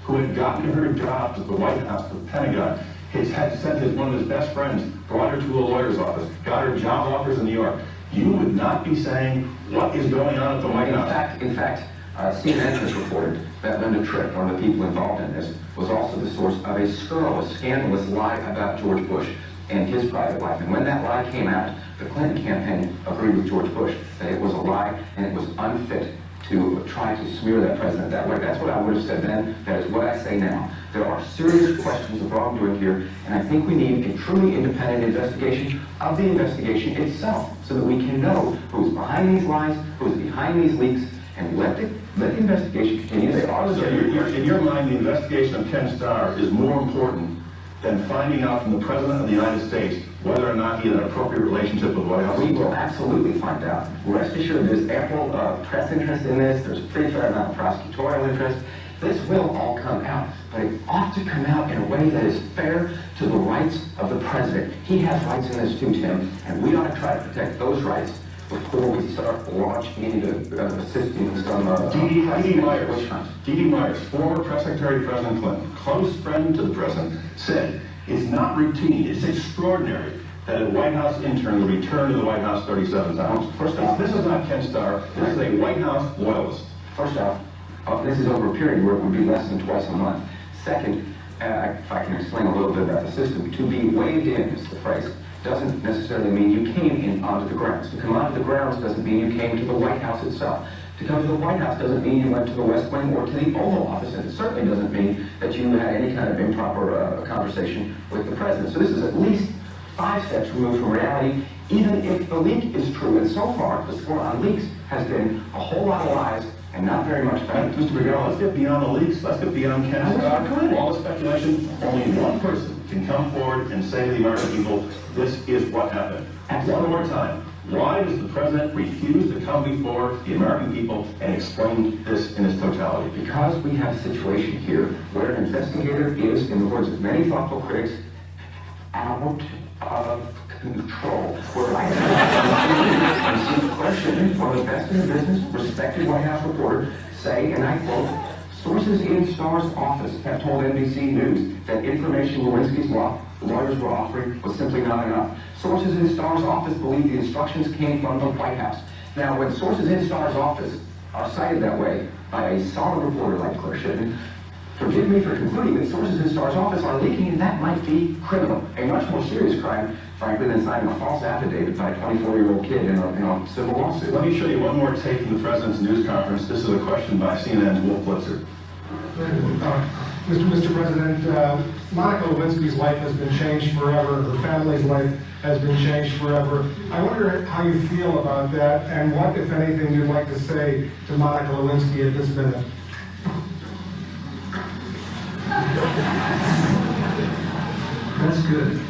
who had gotten her jobs at the White House, the Pentagon, had sent one of his best friends, brought her to a lawyer's office, got her job offers in New York? You would not be saying what is going on at the White House. In fact, CNN has reported that Linda Tripp, one of the people involved in this, was also the source of a scurrilous, scandalous lie about George Bush and his private life. And when that lie came out, the Clinton campaign agreed with George Bush that it was a lie and it was unfit to try to smear that president that way. That's what I would have said then. That is what I say now. There are serious questions of wrongdoing here, and I think we need a truly independent investigation of the investigation itself so that we can know who's behind these lies, who's behind these leaks, and let the investigation continue. So in your mind, the investigation of Ken Starr is more important than finding out from the President of the United States whether or not he had an appropriate relationship with the White House? We will absolutely find out. Rest assured, there's ample press interest in this. There's a pretty fair amount of prosecutorial interest. This will all come out, but it ought to come out in a way that is fair to the rights of the President. He has rights in this too, Tim, and we ought to try to protect those rights before we start launching into assisting some D.D. Myers, former press secretary to President Clinton, close friend to the President, said it's not routine, it's extraordinary that a White House intern would return to the White House 37 times. First off, this is not Ken Starr, this is a White House loyalist. First off, this is over a period where it would be less than twice a month. Second, if I can explain a little bit about the system, to be waved in is the phrase. Doesn't necessarily mean you came in onto the grounds. To come onto the grounds doesn't mean you came to the White House itself. To come to the White House doesn't mean you went to the West Wing or to the Oval Office, and it certainly doesn't mean that you had any kind of improper conversation with the President. So this is at least 5 steps removed from reality, even if the leak is true. And so far, the score on leaks has been a whole lot of lies and not very much fact. Mr. McGarrett, let's get beyond the leaks, let's get beyond Ken Starr. All the speculation, only one person can come forward and say to the American people, this is what happened. One more time. Why does the President refuse to come before the American people and explain this in its totality? Because we have a situation here where an investigator is, in the words of many thoughtful critics, out of control. Where I see question, one of the best in the business, respected White House reporter, say, and I quote, sources in Starr's office have told NBC News that information Lewinsky's lawyers were offering was simply not enough. Sources in Starr's office believe the instructions came from the White House. Now, when sources in Starr's office are cited that way by a solid reporter like Claire Shipman, forgive me for concluding that sources in Starr's office are leaking, and that might be criminal. A much more serious crime, frankly, than signing a false affidavit by a 24-year-old kid in a civil lawsuit. Let me show you one more tape from the President's news conference. This is a question by CNN's Wolf Blitzer. Mr. President, Monica Lewinsky's life has been changed forever. Her family's life has been changed forever. I wonder how you feel about that and what, if anything, you'd like to say to Monica Lewinsky at this minute. That's good.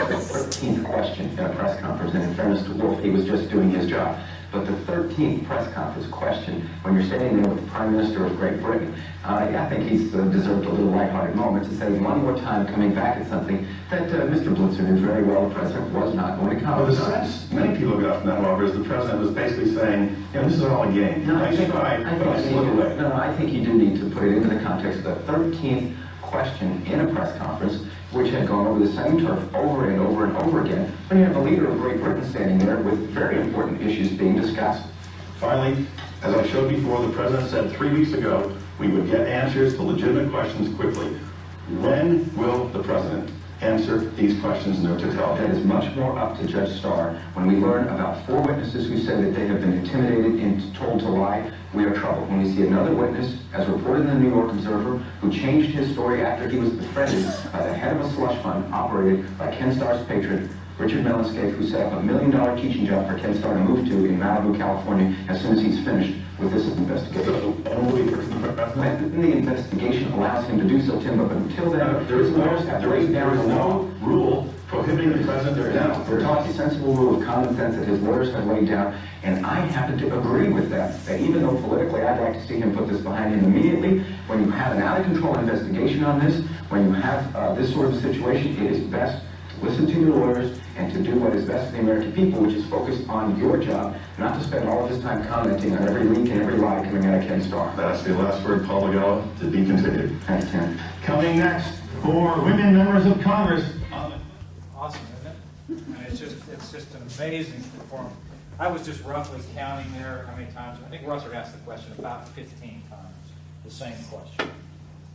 The 13th question in a press conference, and in fairness to Wolf, he was just doing his job. But the 13th press conference question, when you're standing there with the Prime Minister of Great Britain, I think he's deserved a little lighthearted moment to say one more time, coming back at something that Mr. Blitzer knew very well the President was not going to comment Well, the sense many people got from that, however, is the President was basically saying, you know, this is all a game. No, I slip away. No, I think you do need to put it into the context of the 13th question in a press conference, which had gone over the same turf over and over and over again, when you have the leader of Great Britain standing there with very important issues being discussed. Finally, as I showed before, the President said 3 weeks ago we would get answers to legitimate questions quickly. When will the President answer these questions in their totality? That is much more up to Judge Starr. When we learn about 4 witnesses who say that they have been intimidated and told to lie, we are troubled. When we see another witness, as reported in the New York Observer, who changed his story after he was befriended by the head of a slush fund operated by Ken Starr's patron, Richard Mellonscape, who set up $1 million teaching job for Ken Starr to move to in Malibu, California, as soon as he's finished with this investigation. And the investigation allows him to do so, Tim, but until then, there is no rule prohibiting the President to now. We're talking a sensible rule of common sense that his lawyers have laid down, and I happen to agree with that even though politically I'd like to see him put this behind him immediately, when you have an out-of-control investigation on this, when you have this sort of a situation, it is best to listen to your lawyers and to do what is best for the American people, which is focused on your job, not to spend all of his time commenting on every leak and every lie coming out of Ken Starr. That's the last word, Paul Legala, to be continued. Thanks, Ken. Coming next, 4 women members of Congress. Awesome, isn't it? And it's just an amazing performance. I was just roughly counting there how many times. I think Russell asked the question about 15 times, the same question.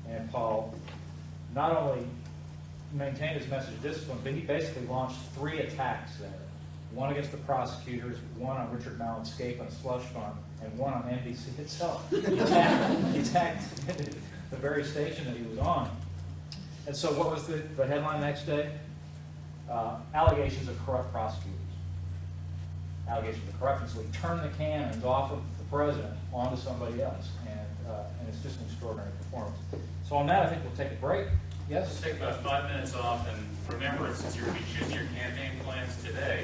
And Paul not only maintained his message of discipline, but he basically launched 3 attacks there. One against the prosecutors, one on Richard Mellonscape and a slush fund, and one on NBC itself. He attacked the very station that he was on. And so what was the headline next day? Allegations of corrupt prosecutors. Allegations of corruption. So he turned the cannons off of the President onto somebody else. And it's just an extraordinary performance. So on that, I think we'll take a break. Yes? Let's take about 5 minutes off, and remember, since you're going to be choosing your campaign plans today,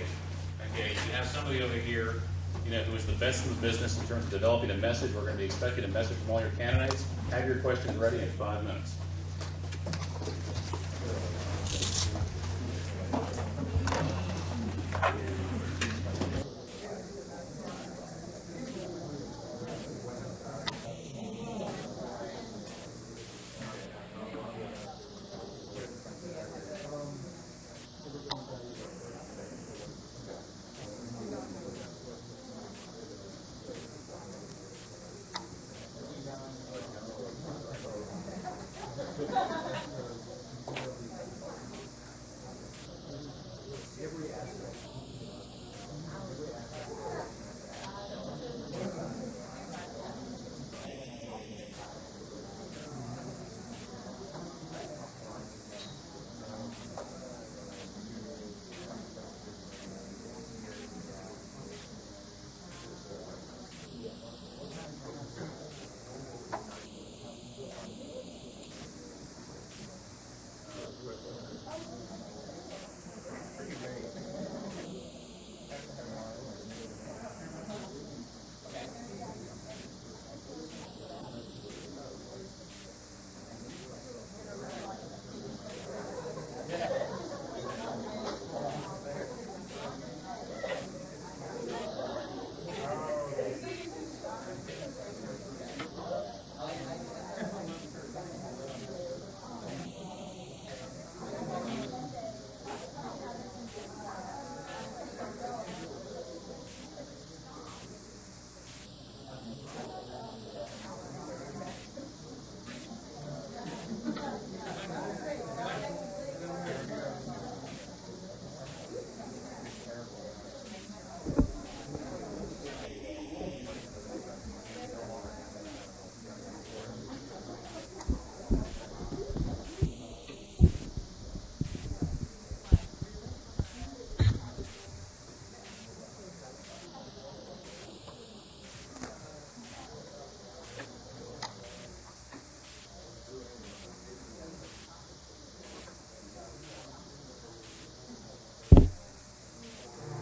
okay, you have somebody over here, you know, who is the best in the business in terms of developing a message. We're going to be expecting a message from all your candidates. Have your questions ready in 5 minutes.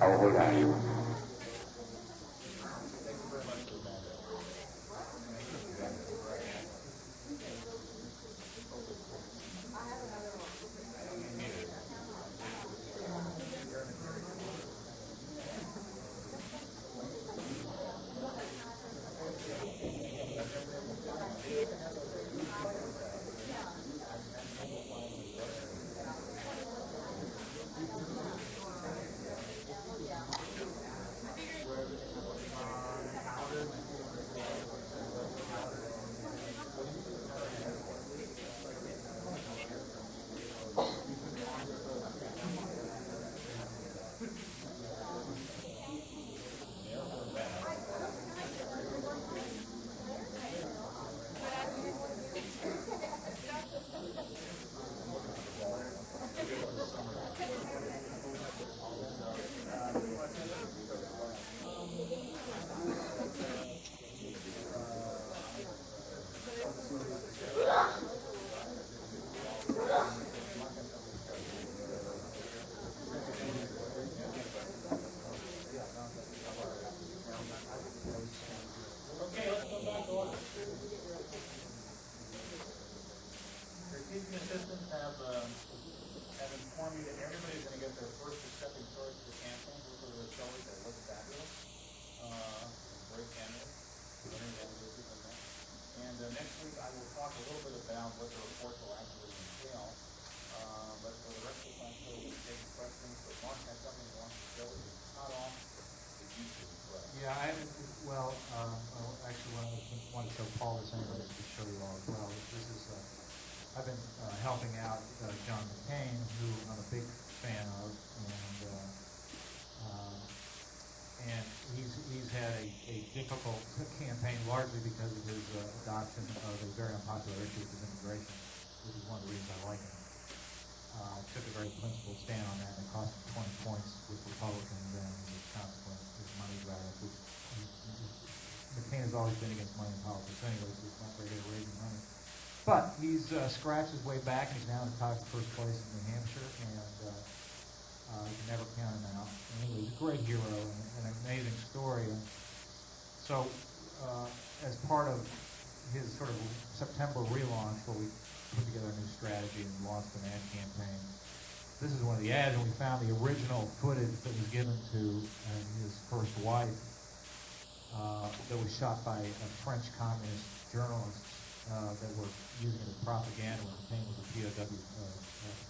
How old are you? I've been helping out John McKinnon, who I'm a big fan of, and he's had a difficult campaign, largely because of his adoption of a very unpopular issue, which is immigration, which is one of the reasons I like him. Took a very principled stand on that, and it cost him 20 points with Republicans, and as a consequence, his money drive. McCain has always been against money in politics anyway, so it's not very good at raising money. But he's scratched his way back, and he's now in the top first place in New Hampshire, and you can never count him out. And he's a great hero and an amazing story. And so, as part of his sort of September relaunch, where we put together a new strategy and launched an ad campaign, this is one of the ads, and we found the original footage that was given to his first wife that was shot by a French communist journalist that were using it as propaganda when McCain was a POW,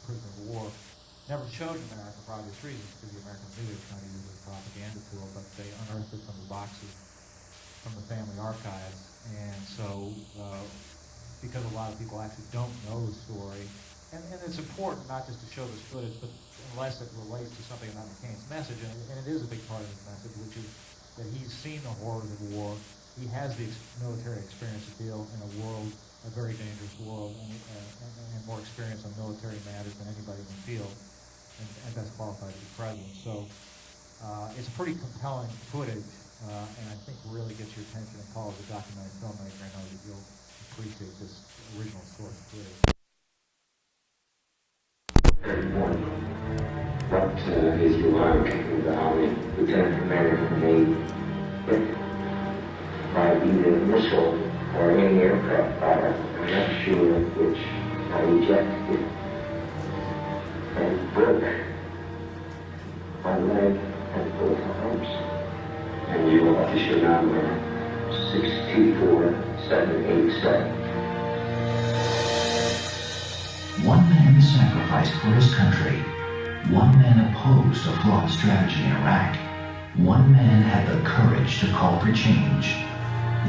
prisoner of war. Never showed in America for obvious reasons, because the Americans knew they were trying to use it as a propaganda tool, but they unearthed it from the boxes from the family archives. And so, because a lot of people actually don't know the story, and it's important not just to show this footage, but unless it relates to something about McCain's message, and it is a big part of his message, which is that he's seen the horrors of war. He has the military experience to deal in a world, a very dangerous world, and more experience on military matters than anybody in the field, and best qualified to be president. So it's pretty compelling footage, and I think really gets your attention. And Paul, as a documentary filmmaker, I know that you'll appreciate this original source footage. Very important. What is your work with the Army Lieutenant Commander made by either missile or any aircraft fire? I'm not sure which I ejected and broke my leg and both arms. And your official number 624787. One man sacrificed for his country. One man opposed a flawed strategy in Iraq. One man had the courage to call for change.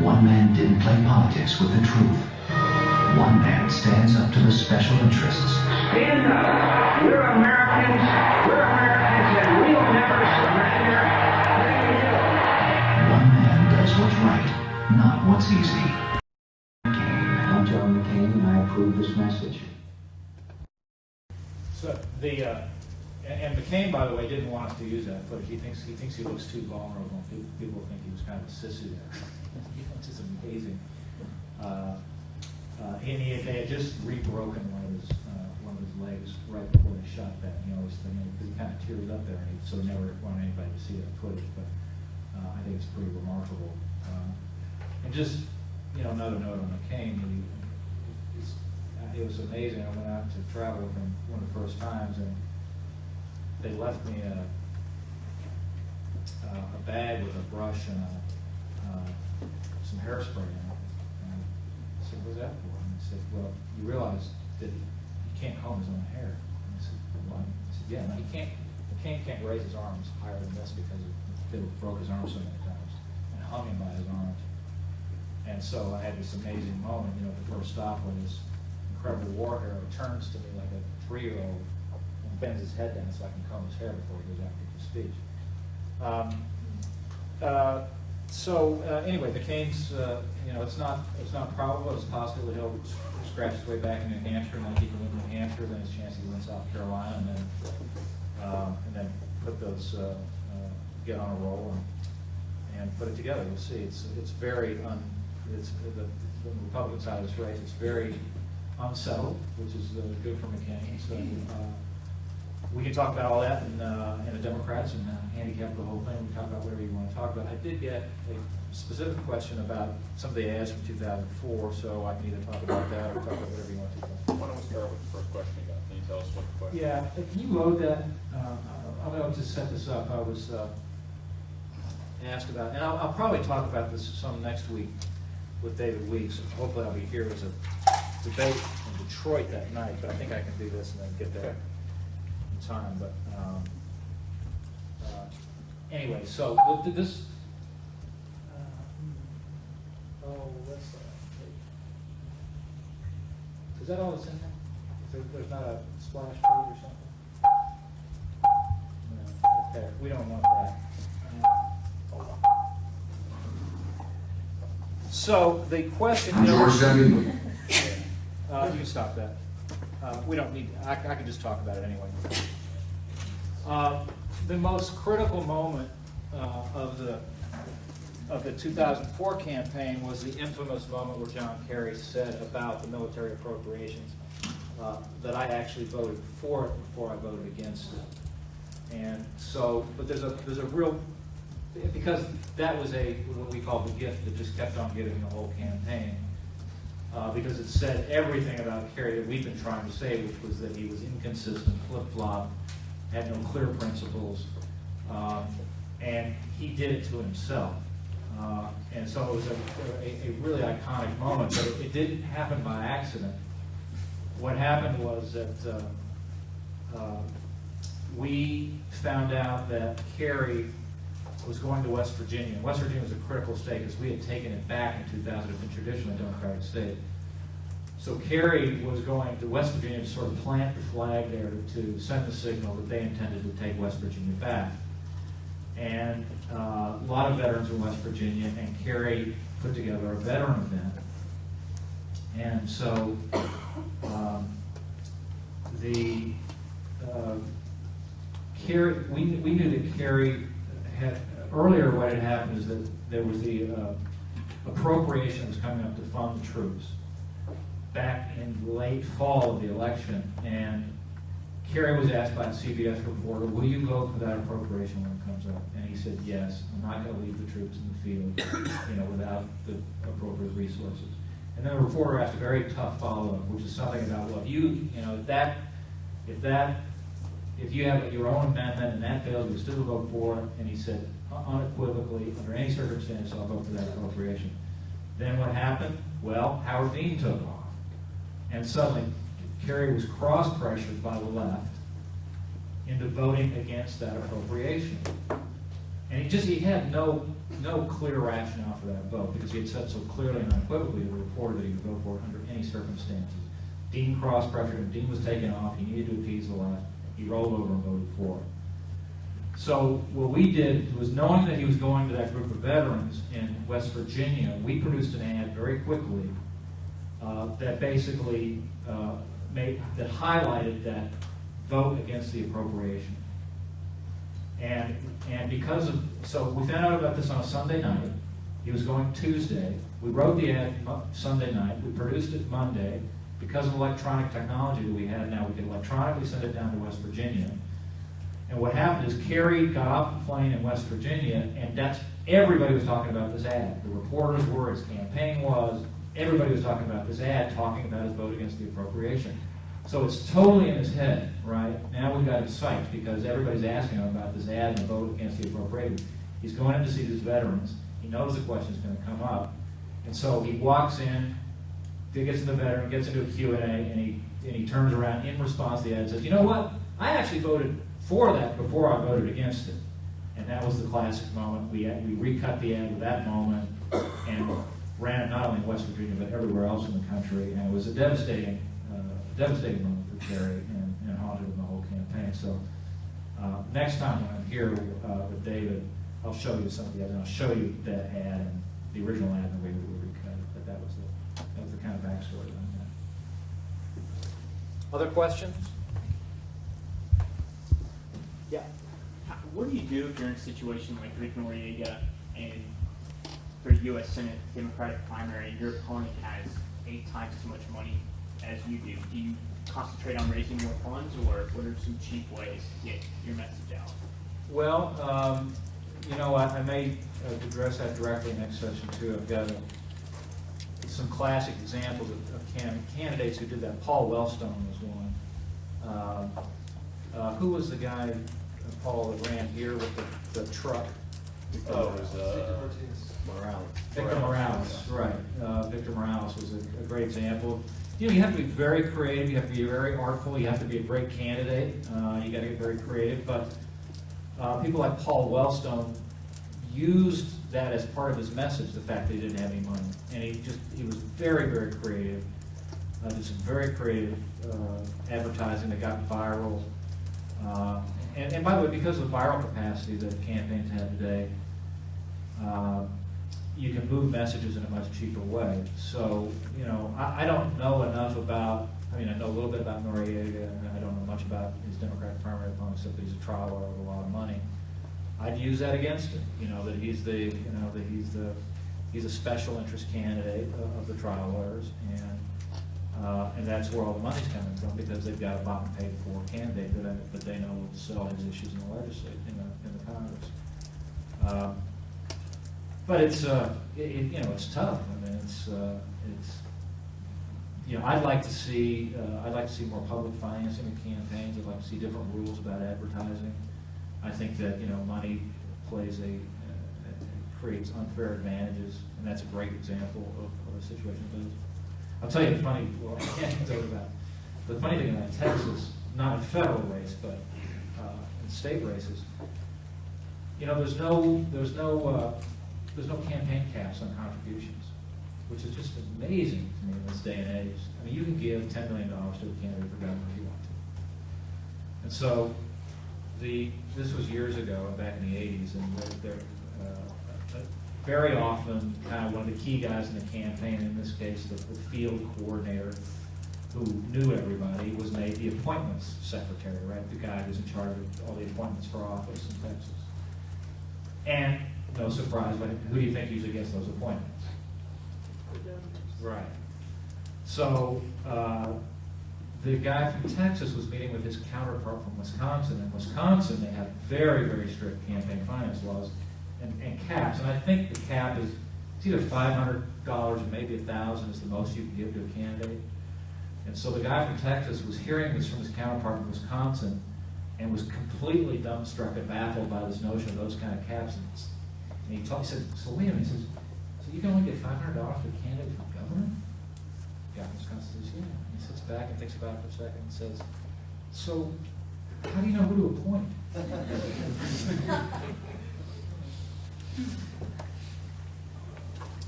One man didn't play politics with the truth. One man stands up to the special interests. Stand up. We're Americans. We're Americans, and we will never surrender. One man does what's right, not what's easy. I'm John McCain, and I approve this message. So and McCain, by the way, didn't want us to use that footage. He thinks he looks too vulnerable. People think he was kind of a sissy there. It's just amazing. They had just rebroken one of his legs right before they shot that. He always he kind of teared up there, and he so never wanted anybody to see that footage. But I think it's pretty remarkable. And just another note on McCain. It was amazing. I went out to travel with him one of the first times, and they left me a bag with a brush and some hairspray in it. And I said, "What's that for?" And he said, "Well, you realize that he can't comb his own hair." And I said, "What?" He said, "Yeah, no, McCain can't raise his arms higher than this because they broke his arm so many times and hung him by his arms." And so I had this amazing moment, the first stop where this incredible war hero turns to me like a 3-year-old and bends his head down so I can comb his hair before he goes out to the speech. Anyway, McCain's, it's not probable. It's possible that he'll scratch his way back in New Hampshire, and then he can win New Hampshire. Then his chance he wins South Carolina, and then put those get on a roll and put it together. We'll see. It's very the Republican side of this race. It's very unsettled, which is good for McKinnon. So we can talk about all that and the Democrats and handicap the whole thing. We can talk about whatever you want to talk about. I did get a specific question about some of the ads from 2004, so I can either talk about that or talk about whatever you want to talk about. Why don't we start with the first question you got? Can you tell us what the question is? Yeah, can you load that? I'm going to set this up. I was asked about, and I'll probably talk about this some next week with David Weeks. Hopefully I'll be here as a debate in Detroit that night, but I think I can do this and then get there in time. But anyway, so this. Is that all that's in there? There's not a splash page or something? No. Okay, we don't want that. So the question. George W. You can stop that. We don't need. I can just talk about it anyway. The most critical moment of the 2004 campaign was the infamous moment where John Kerry said about the military appropriations that I actually voted for it before I voted against it. And so, but there's a real, because that was what we call the gift that just kept on giving the whole campaign. Because it said everything about Kerry that we've been trying to say, which was that he was inconsistent, flip-flop, had no clear principles, and he did it to himself. And so it was a really iconic moment, but it didn't happen by accident. What happened was that we found out that Kerry was going to West Virginia. And West Virginia was a critical state because we had taken it back in 2000. It's been traditionally a Democratic state. So Kerry was going to West Virginia to sort of plant the flag there to send the signal that they intended to take West Virginia back. And a lot of veterans in West Virginia, and Kerry put together a veteran event. And so we knew that Kerry had, earlier what had happened is that there was the appropriation that was coming up to fund the troops back in late fall of the election, and Kerry was asked by a CBS reporter, will you vote for that appropriation when it comes up? And he said, yes, I'm not going to leave the troops in the field without the appropriate resources. And then the reporter asked a very tough follow-up, which is something about, well, if you have your own amendment and that fails, you still vote for it. And he said, unequivocally, under any circumstance, I'll vote for that appropriation. Then what happened? Well, Howard Dean took off. And suddenly, Kerry was cross-pressured by the left into voting against that appropriation. And he had no clear rationale for that vote, because he had said so clearly and unequivocally to the reporter that he would vote for it under any circumstances. Dean cross-pressured him. Dean was taken off. He needed to appease the left. He rolled over and voted for it. So what we did was, knowing that he was going to that group of veterans in West Virginia, we produced an ad very quickly that basically that highlighted that vote against the appropriation. And because of, so we found out about this on a Sunday night. He was going Tuesday. We wrote the ad Sunday night. We produced it Monday. because of electronic technology that we had now, we could electronically send it down to West Virginia. And what happened is Kerry got off the plane in West Virginia, and everybody was talking about this ad. The reporters were, his campaign was, everybody was talking about this ad, talking about his vote against the appropriation. So it's totally in his head, right? Now we've got him psyched because everybody's asking him about this ad and the vote against the appropriation. He's going in to see these veterans. He knows the question's going to come up. And so he walks in, gets to the veteran, gets into a Q&A, and he turns around in response to the ad and says, you know what? I actually voted for that before I voted against it. And that was the classic moment. We recut the ad with that moment and ran it not only in West Virginia but everywhere else in the country. And it was a devastating moment for Kerry and haunted him the whole campaign. So next time when I'm here with David, I'll show you some of the ads, and I'll show you that ad and the original ad and the way we recut it. But that was the kind of backstory on that. Other questions? Yeah. What do you do if you're in a situation like Rick Noriega and for U.S. Senate Democratic primary, your opponent has 8 times as much money as you do? Do you concentrate on raising more funds, or what are some cheap ways to get your message out? Well, you know, I may address that directly next session too. I've got some classic examples of candidates who did that. Paul Wellstone was one. Who was the guy, Paul, that ran here with the truck? Oh, it was Morales. Victor Morales, right. Victor Morales was a great example. You know, you have to be very creative, you have to be very artful, you have to be a great candidate, you got to get very creative, but people like Paul Wellstone used that as part of his message, the fact that he didn't have any money. And he was very, very creative, did some very creative advertising that got viral. And by the way, because of the viral capacity that campaigns have today, you can move messages in a much cheaper way. So, you know, I don't know enough about, I mean, I know a little bit about Noriega, and I don't know much about his Democratic primary opponent, except that he's a trial lawyer with a lot of money. I'd use that against him, you know, that he's a special interest candidate of the trial lawyers, and that's where all the money's coming from, because they've got a bought and paid for candidate that they know will sell his issues in the legislature, in the Congress. But it's you know, it's tough. I mean, it's you know, I'd like to see more public financing of campaigns. I'd like to see different rules about advertising. I think that, you know, money creates unfair advantages, and that's a great example of a situation like this. I'll tell you the funny. Well, I can't tell you about the funny thing about Texas, not in federal race, but in state races. You know, there's no campaign caps on contributions, which is just amazing to me in this day and age. I mean, you can give $10 million to a candidate for governor if you want to. And so, this was years ago, back in the 80s, and very often, kind of one of the key guys in the campaign, in this case, the field coordinator, who knew everybody, was made the appointments secretary, right? The guy who's in charge of all the appointments for office in Texas. And no surprise, but who do you think usually gets those appointments? Right. So the guy from Texas was meeting with his counterpart from Wisconsin. In Wisconsin, they have very, very strict campaign finance laws and caps. And I think the cap is it's either $500 or maybe $1,000 is the most you can give to a candidate. And so the guy from Texas was hearing this from his counterpart in Wisconsin and was completely dumbstruck and baffled by this notion of those kind of caps. And he said, so wait a minute, he says, so you can only get $500 for a candidate for governor? The guy from Wisconsin says, yeah. And he sits back and thinks about it for a second and says, so how do you know who to appoint?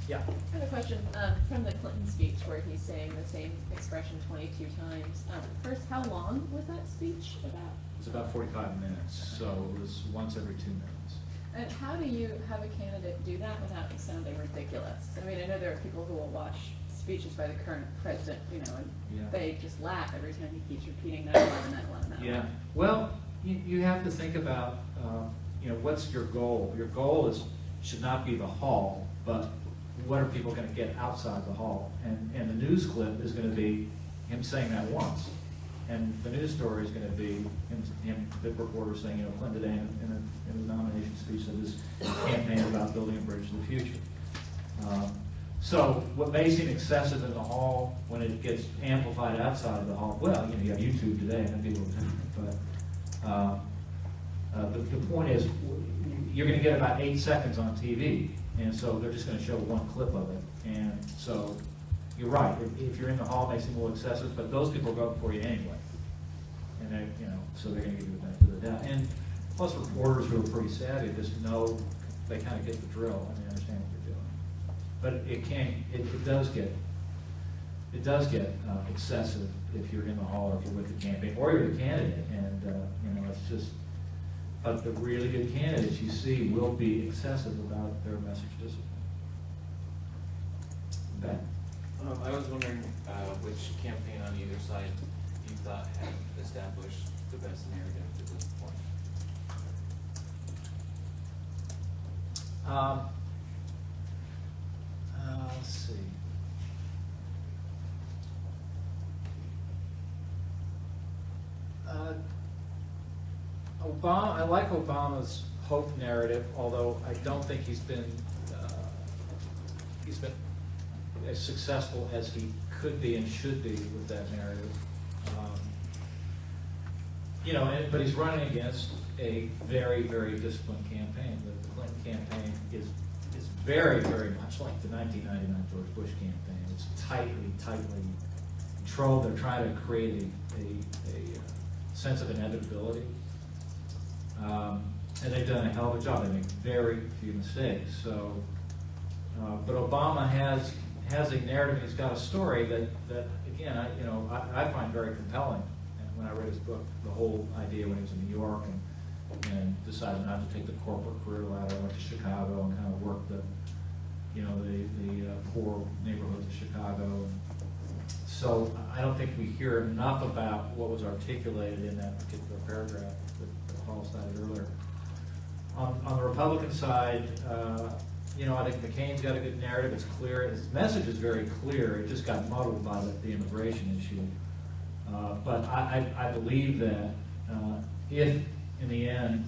Yeah. I have a question from the Clinton speech where he's saying the same expression 22 times. First, how long was that speech about? It was about 45 minutes, so it was once every 2 minutes. And how do you have a candidate do that without sounding ridiculous? I mean, I know there are people who will watch speeches by the current president, you know, and they just laugh every time he keeps repeating that one and that one and that one. Yeah. Well, you have to think about, you know, what's your goal? Your goal should not be the hall, but what are people going to get outside the hall? And the news clip is going to be him saying that once. And the news story is going to be the reporter saying, Clinton today in his nomination speech said his campaign about building a bridge to the future. So what may seem excessive in the hall, when it gets amplified outside of the hall, well, you have YouTube today, and that'd be a little different, but the point is, you're going to get about 8 seconds on TV, and so they're just going to show one clip of it. And so you're right, if you're in the hall, it may seem a little excessive, but those people vote for you anyway. And they, so they're going to give you the benefit of the doubt. And plus reporters who are pretty savvy just know, they kind of get the drill and they understand what they're doing. But it does get excessive if you're in the hall or if you're with the campaign or you're the candidate. And it's just, but the really good candidates you see will be excessive about their message discipline. Ben? I was wondering which campaign on either side you thought had established the best narrative to this point. Let's see. Obama. I like Obama's hope narrative, although I don't think he's been as successful as he could be and should be with that narrative. But he's running against a very, very disciplined campaign. The Clinton campaign is very, very much like the 1999 George Bush campaign. It's tightly controlled. They're trying to create a sense of inevitability. And they've done a hell of a job. They make very few mistakes. So, but Obama has a narrative. He's got a story that again, I find very compelling. And when I read his book, the whole idea when he was in New York and decided not to take the corporate career ladder, went to Chicago and kind of worked the poor neighborhoods of Chicago. So I don't think we hear enough about what was articulated in that particular paragraph that Paul cited earlier. On the Republican side, I think McCain's got a good narrative. It's clear. His message is very clear. It just got muddled by the immigration issue. But I believe that if, in the end,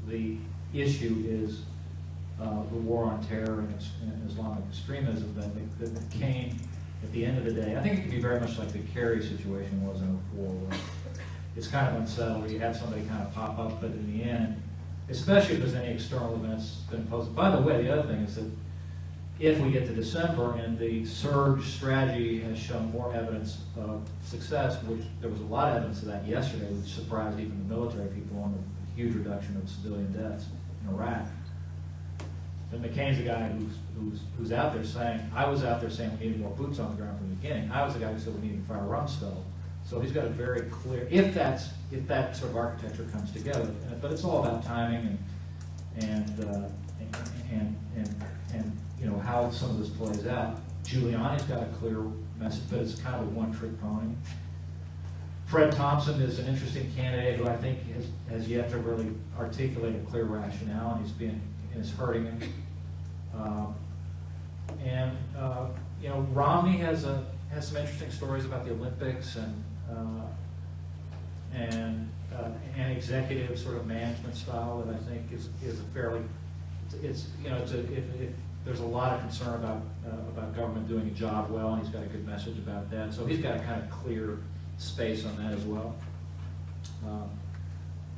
the issue is the war on terror and Islamic extremism, then McCain, at the end of the day, I think it could be very much like the Kerry situation was in 2004, where it's kind of unsettled, where you have somebody kind of pop up, but in the end, especially if there's any external events that impose. By the way, the other thing is that if we get to December and the surge strategy has shown more evidence of success, which there was a lot of evidence of that yesterday, which surprised even the military people on the huge reduction of civilian deaths in Iraq. Then McCain's the guy who's out there saying, I was out there saying we needed more boots on the ground from the beginning. I was the guy who said we needed to fire Rumsfeld. So he's got a very clear, if that sort of architecture comes together, but it's all about timing and how some of this plays out. Giuliani's got a clear message, but it's kind of a one-trick pony. Fred Thompson is an interesting candidate who I think has yet to really articulate a clear rationale, and it's hurting him. Romney has some interesting stories about the Olympics and an executive sort of management style that I think is a fairly, there's a lot of concern about government doing a job well, and he's got a good message about that. So he's got a kind of clear space on that as well.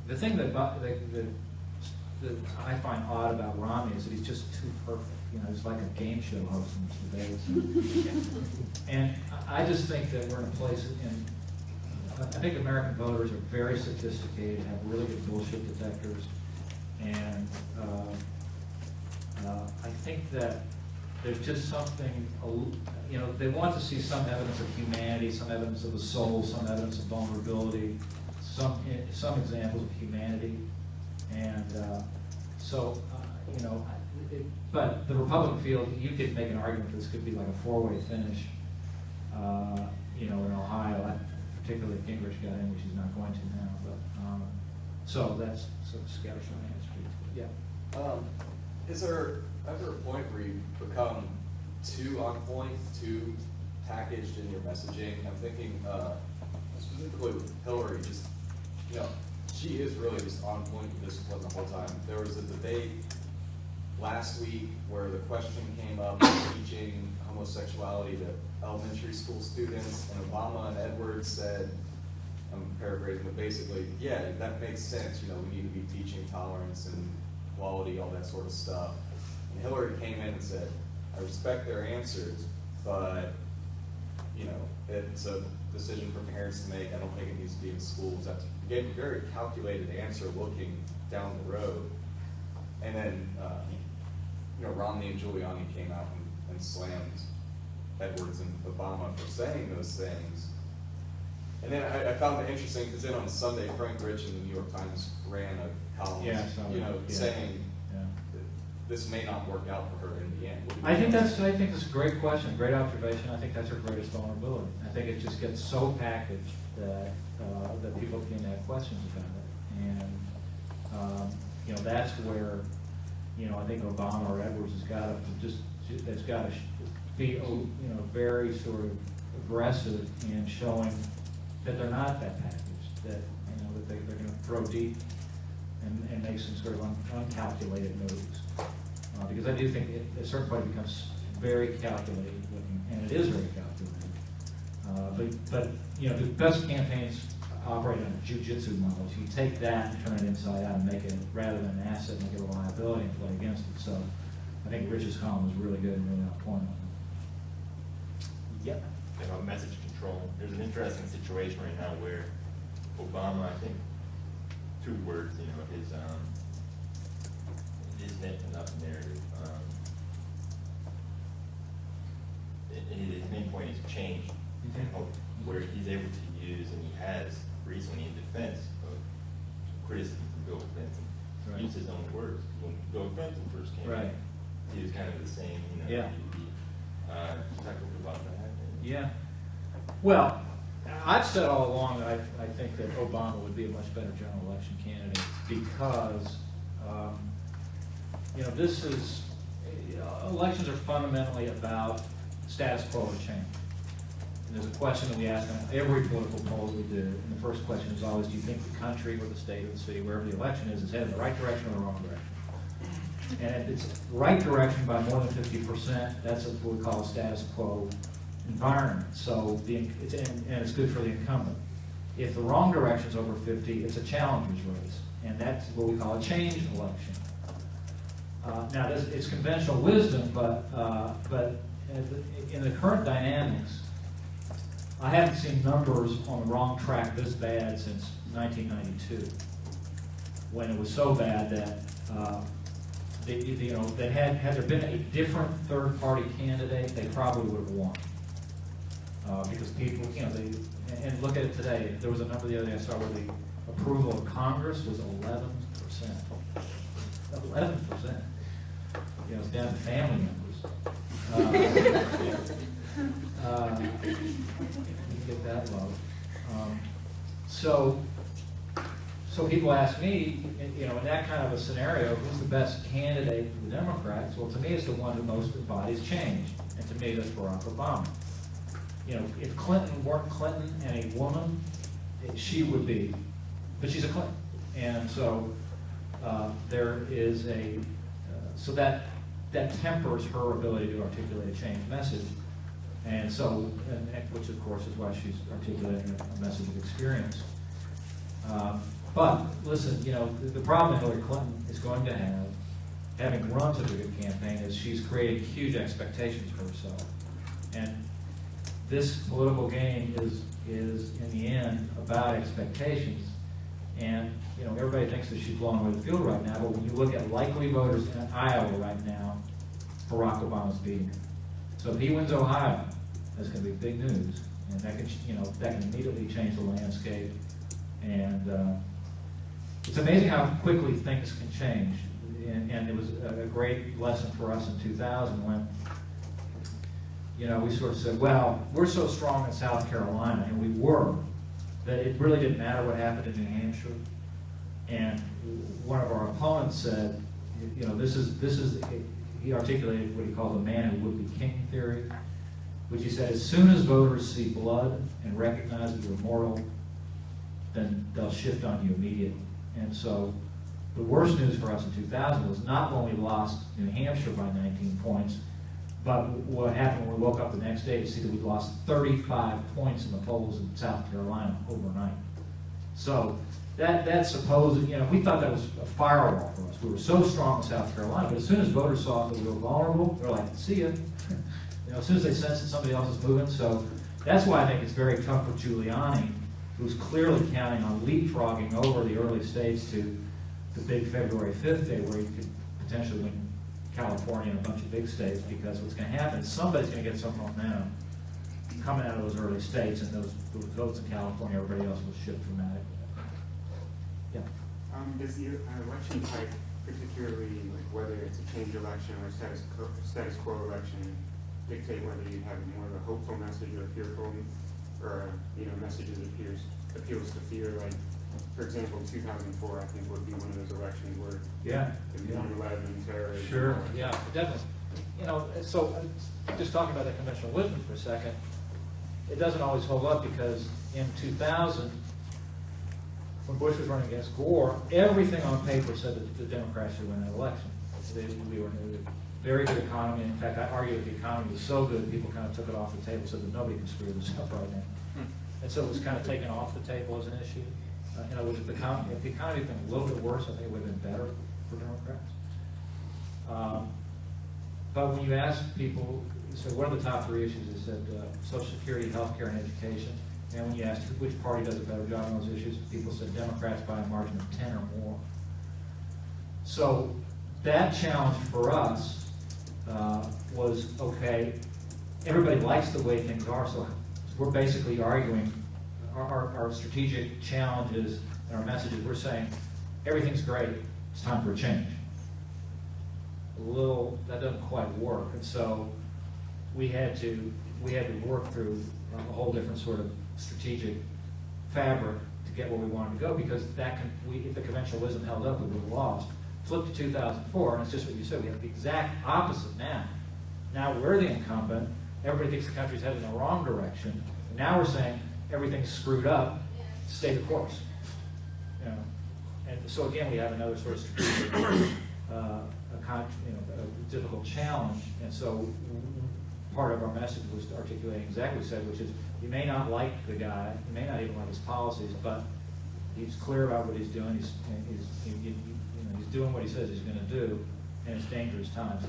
The thing that I find odd about Romney is that he's just too perfect. He's like a game show host in his debates. And I just think that we're in a place I think American voters are very sophisticated, have really good bullshit detectors, and I think that there's just something, they want to see some evidence of humanity, some evidence of the soul, some evidence of vulnerability, some examples of humanity, and but the Republican field, you could make an argument this could be like a four-way finish, in Ohio, particularly if Gingrich got in, which he's not going to now, but, so that's sort of scattershot answer. Yeah. Is there ever a point where you become too on point, too packaged in your messaging. I'm thinking specifically with Hillary, just, you know, she is really just on point with discipline the whole time. There was a debate last week where the question came up teaching homosexuality to elementary school students, and Obama and Edwards said, I'm paraphrasing, but basically, yeah, that makes sense. You know, we need to be teaching tolerance and equality, all that sort of stuff. And Hillary came in and said, I respect their answers, but, you know, it's a decision for parents to make. I don't think it needs to be in schools. That's gave a very calculated answer looking down the road. And then, you know, Romney and Giuliani came out and slammed Edwards and Obama for saying those things. And then I found it interesting because then on Sunday, Frank Rich in the New York Times ran a column, saying this may not work out for her in the end. I think that's a great question, great observation. I think that's her greatest vulnerability. I think it just gets so packaged that that people begin to have questions about it, and you know, that's where, you know, I think Obama or Edwards has got to be, you know, very sort of aggressive in showing that they're not that packaged, that, you know, that they're going to throw deep and make some sort of uncalculated moves. Because I do think it, at a certain point it becomes very calculated looking, and it is very calculated. But you know, the best campaigns operate on a jiu-jitsu model. So you take that and turn it inside out and make it, rather than an asset, make it a liability and play against it. So I think Rich's column was really good and really on point on that. Yep. About message control. There's an interesting situation right now where Obama, I think, 2 words, you know, his enough narrative. His main point is change, where he's able to use, and he has recently in defense of criticism from Bill Clinton, used his own words. When Bill Clinton first came in, he was kind of the same, you know, talk about that. Yeah. Well, I've said all along that I think that Obama would be a much better general election candidate because, you know, this is, elections are fundamentally about status quo or change. And there's a question that we ask in every political poll we do, and the first question is always, do you think the country or the state or the city, wherever the election is headed in the right direction or the wrong direction? And if it's right direction by more than 50%, that's what we call a status quo environment. So and it's good for the incumbent. If the wrong direction is over 50, it's a challenger's race, and that's what we call a change election. Now, it's conventional wisdom, but in the current dynamics, I haven't seen numbers on the wrong track this bad since 1992, when it was so bad that you know, that had there been a different third-party candidate, they probably would have won. Because people, you know, and look at it today. There was a number the other day I saw where the approval of Congress was 11%. 11%. You know, it's down to family members. You get that low. So people ask me, you know, in that kind of a scenario, who's the best candidate for the Democrats? Well, to me, it's the one that most embodies change, and to me, that's Barack Obama. You know, if Clinton weren't Clinton and a woman, she would be, but she's a Clinton, and so there is so that tempers her ability to articulate a change message, and so, which of course is why she's articulating a message of experience. But listen, you know, the problem Hillary Clinton is going to have, having run such a good campaign, is she's created huge expectations for herself, and this political game is in the end about expectations. And you know, everybody thinks that she's blowing away the field right now, but when you look at likely voters in Iowa right now, Barack Obama's beating her. So if he wins Ohio, that's going to be big news, and that can, you know, that can immediately change the landscape. And it's amazing how quickly things can change. And it was a great lesson for us in 2000 when, you know, we sort of said, well, we're so strong in South Carolina, and we were, that it really didn't matter what happened in New Hampshire. And one of our opponents said, you know, this is he articulated what he called the man who would be king theory. which he said, as soon as voters see blood and recognize that you're mortal, then they'll shift on you immediately. And so the worst news for us in 2000 was not when we lost New Hampshire by 19 points, but what happened when we woke up the next day to see that we'd lost 35 points in the polls in South Carolina overnight. So that supposed, we thought that was a firewall for us. We were so strong in South Carolina, but as soon as voters saw that we were vulnerable, they were like, see ya. As soon as they sensed that somebody else is moving. So that's why I think it's very tough for Giuliani, who's clearly counting on leapfrogging over the early states to the big February 5th day where he could potentially win California and a bunch of big states, because what's going to happen is somebody's going to get some momentum coming out of those early states, and those votes in California, everybody else will shift dramatically. Yeah. Does the election type, particularly like whether it's a change election or a status quo election, dictate whether you have more of a hopeful message or a fearful, or message that appeals to fear? Like, for example, 2004, I think, would be one of those elections where the 9/11 terrorism. Sure. Yeah, definitely. So just talking about the conventional wisdom for a second, it doesn't always hold up, because in 2000, when Bush was running against Gore, everything on paper said that the Democrats should win that election. We were in a very good economy. In fact, I argue that the economy was so good, people kind of took it off the table, so that nobody can screw this up right now. And so it was kind of taken off the table as an issue. If the economy had been a little bit worse, I think it would have been better for Democrats. But when you ask people, so what are the top three issues? They said Social Security, healthcare, and education. And when you asked which party does a better job on those issues, people said Democrats by a margin of 10 or more. So that challenge for us was, okay, everybody likes the way things are, so we're basically arguing our strategic challenges and our messages. We're saying everything's great, it's time for a change. That doesn't quite work, and so we had to work through a whole different sort of strategic fabric to get where we wanted to go, because if the conventionalism held up, we would have lost. Flip to 2004, and it's just what you said. We have the exact opposite now. Now we're the incumbent. Everybody thinks the country's headed in the wrong direction. And now we're saying everything's screwed up. Stay the course. And so again, we have another sort of strategic, a difficult challenge. And so part of our message was articulating exactly what we said, which is you may not like the guy, you may not even like his policies, but he's clear about what he's doing. He's doing what he says he's going to do, and it's dangerous times.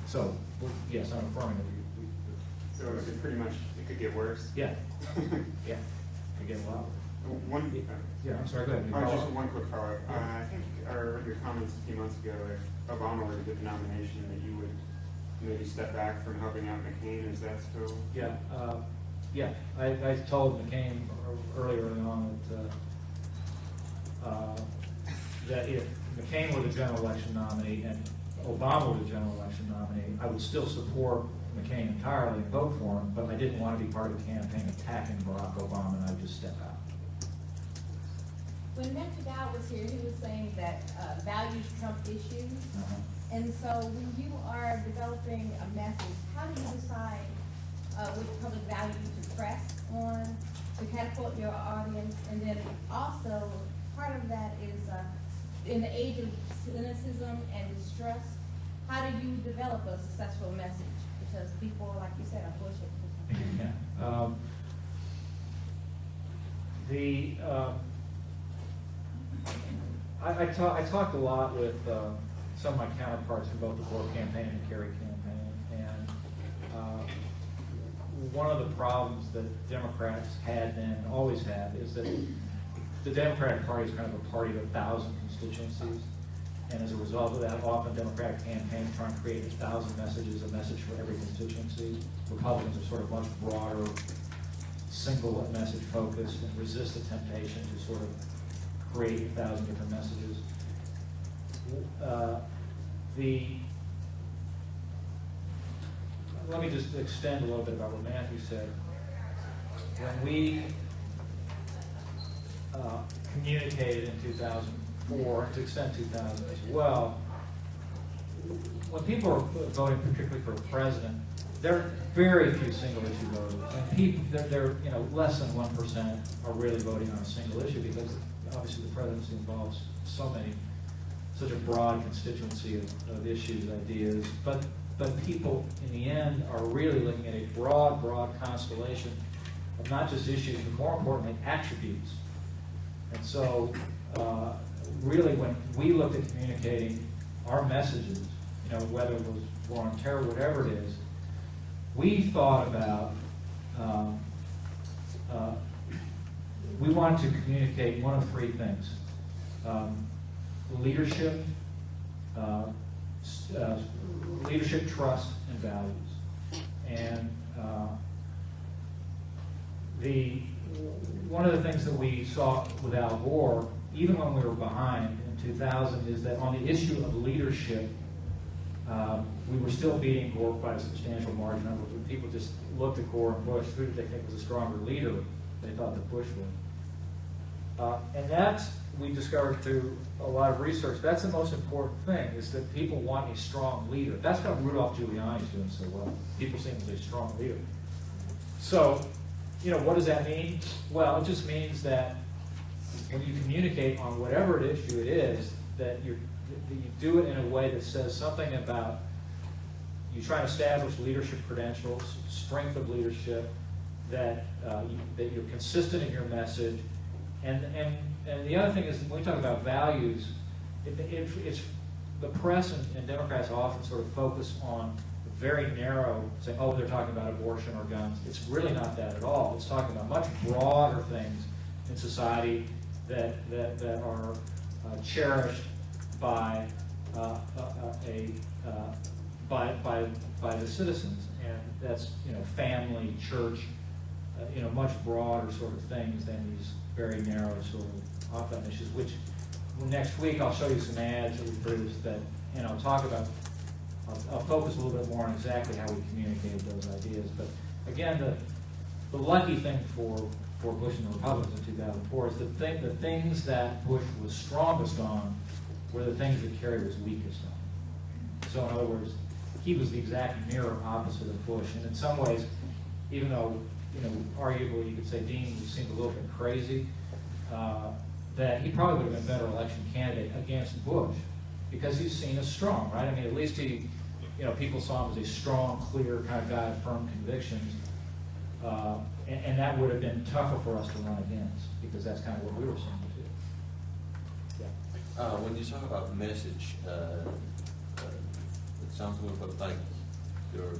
So yes, I'm affirming that. So is it pretty much, it could get worse? Yeah. Yeah. It could get a lot worse. Yeah, I'm sorry, go ahead. Just one quick follow-up. I think I read your comments a few months ago, if Obama were to get the nomination, that you would maybe step back from helping out McCain. Is that still? Yeah. I told McCain earlier on that if McCain were the general election nominee and Obama were the general election nominee, I would still support McCain entirely and vote for him, but I didn't want to be part of a campaign attacking Barack Obama, and I would just step out. When Matt Dow was here, he was saying that values trump issues. And so when you are developing a message, how do you decide which public value to press on to catapult your audience? And then also, part of that is in the age of cynicism and distrust, how do you develop a successful message? Because people, like you said, are bullshit. I talked a lot with some of my counterparts in both the Gore campaign and the Kerry campaign, and one of the problems that Democrats had then and always have is that the Democratic Party is kind of a party of 1,000 constituencies, and as a result of that, often Democratic campaigns try and create 1,000 messages, a message for every constituency. Republicans are sort of much broader, single message focused, and resist the temptation to sort of create 1,000 different messages. Let me just extend a little bit about what Matthew said. When we communicated in 2004, and to extent 2000 as well, when people are voting particularly for a president, there are very few single issue voters, and people, they're less than 1% are really voting on a single issue because obviously the presidency involves such a broad constituency of issues, ideas, but people in the end are really looking at a broad constellation of not just issues, but more importantly, attributes. And so, really, when we looked at communicating our messages, whether it was war on terror, whatever it is, we thought about, we wanted to communicate one of three things. Leadership, leadership, trust, and values. And one of the things that we saw with Al Gore, even when we were behind in 2000, is that on the issue of leadership, we were still beating Gore by a substantial margin. When people just looked at Gore and Bush, who did they think was a stronger leader? They thought that Bush would. And that's, we discovered through a lot of research, that's the most important thing, is that people want a strong leader. That's why Rudolph Giuliani is doing so well. People see him as a strong leader. So, what does that mean? Well, it just means that when you communicate on whatever issue it is, that you do it in a way that says something about, you try to establish leadership credentials, strength of leadership, that you're consistent in your message. And the other thing is, when we talk about values, it's the press and Democrats often sort of focus on very narrow, saying, oh, they're talking about abortion or guns. It's really not that at all. It's talking about much broader things in society that are cherished by by the citizens, and that's family, church, much broader sort of things than these very narrow sort of opt-out issues. Which next week I'll show you some ads that we produced that, and I'll talk about. I'll focus a little bit more on exactly how we communicated those ideas. But again, the lucky thing for Bush and the Republicans in 2004 is the things that Bush was strongest on were the things that Kerry was weakest on. So in other words, he was the exact mirror opposite of Bush. And in some ways, even though, arguably you could say Dean seemed a little bit crazy, that he probably would have been a better election candidate against Bush because he's seen as strong, right? I mean, at least he, people saw him as a strong, clear kind of guy with firm convictions. And that would have been tougher for us to run against because that's kind of what we were saying too. Yeah. When you talk about message, it sounds a little bit like you're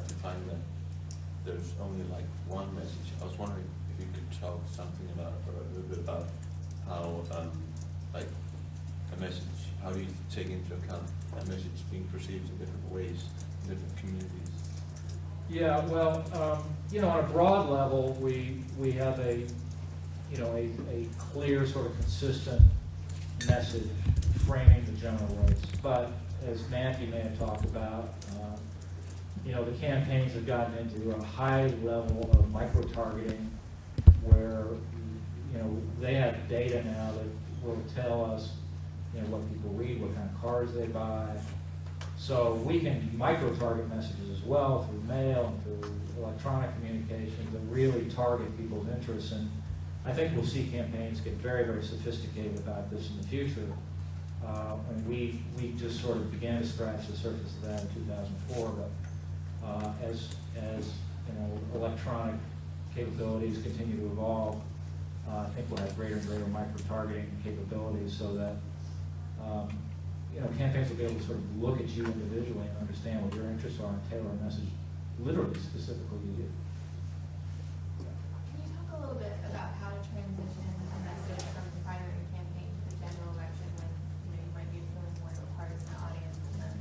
implying that there's only like one message. I was wondering if you could talk something about, or a little bit about how, like a message, how do you take into account a message being perceived in different ways in different communities? Yeah, well, on a broad level, we have a clear, sort of consistent message framing the general race. But as Matthew may have talked about, the campaigns have gotten into a high level of micro-targeting where, they have data now that will tell us, what people read, what kind of cars they buy. So we can micro-target messages as well through mail and through electronic communications that really target people's interests. And I think we'll see campaigns get very, very sophisticated about this in the future. And we just sort of began to scratch the surface of that in 2004. But as electronic capabilities continue to evolve, I think we'll have greater and greater micro-targeting capabilities so that campaigns will be able to sort of look at you individually and understand what your interests are and tailor a message literally specifically to you. Can you talk a little bit about how to transition a message from the primary campaign to the general election when you might be appealing more to a partisan audience and then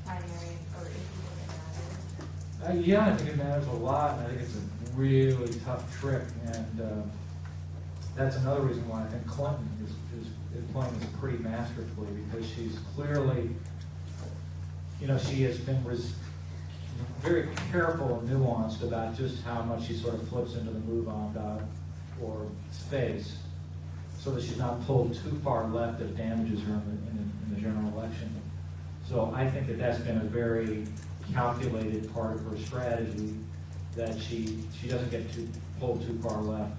primary or issues that matter? Yeah, I think it matters a lot, and I think it's a really tough trick, and that's another reason why I think Clinton is playing this pretty masterfully, because she's clearly, she has been very careful and nuanced about just how much she sort of flips into the move on dot or space, so that she's not pulled too far left that damages her in the general election. So I think that that's been a very calculated part of her strategy that she doesn't get pulled too far left.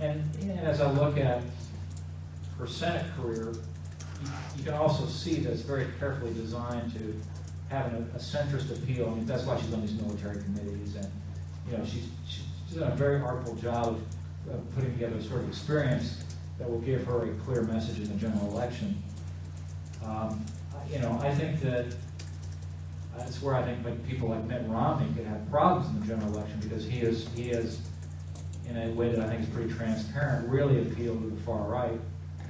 And as I look at her Senate career, you can also see that it's very carefully designed to have a centrist appeal. I mean, that's why she's on these military committees, and you know, she's done a very artful job of putting together a sort of experience that will give her a clear message in the general election. You know, I think that's where I think like people like Mitt Romney could have problems in the general election, because he is in a way that I think is pretty transparent, really appeal to the far right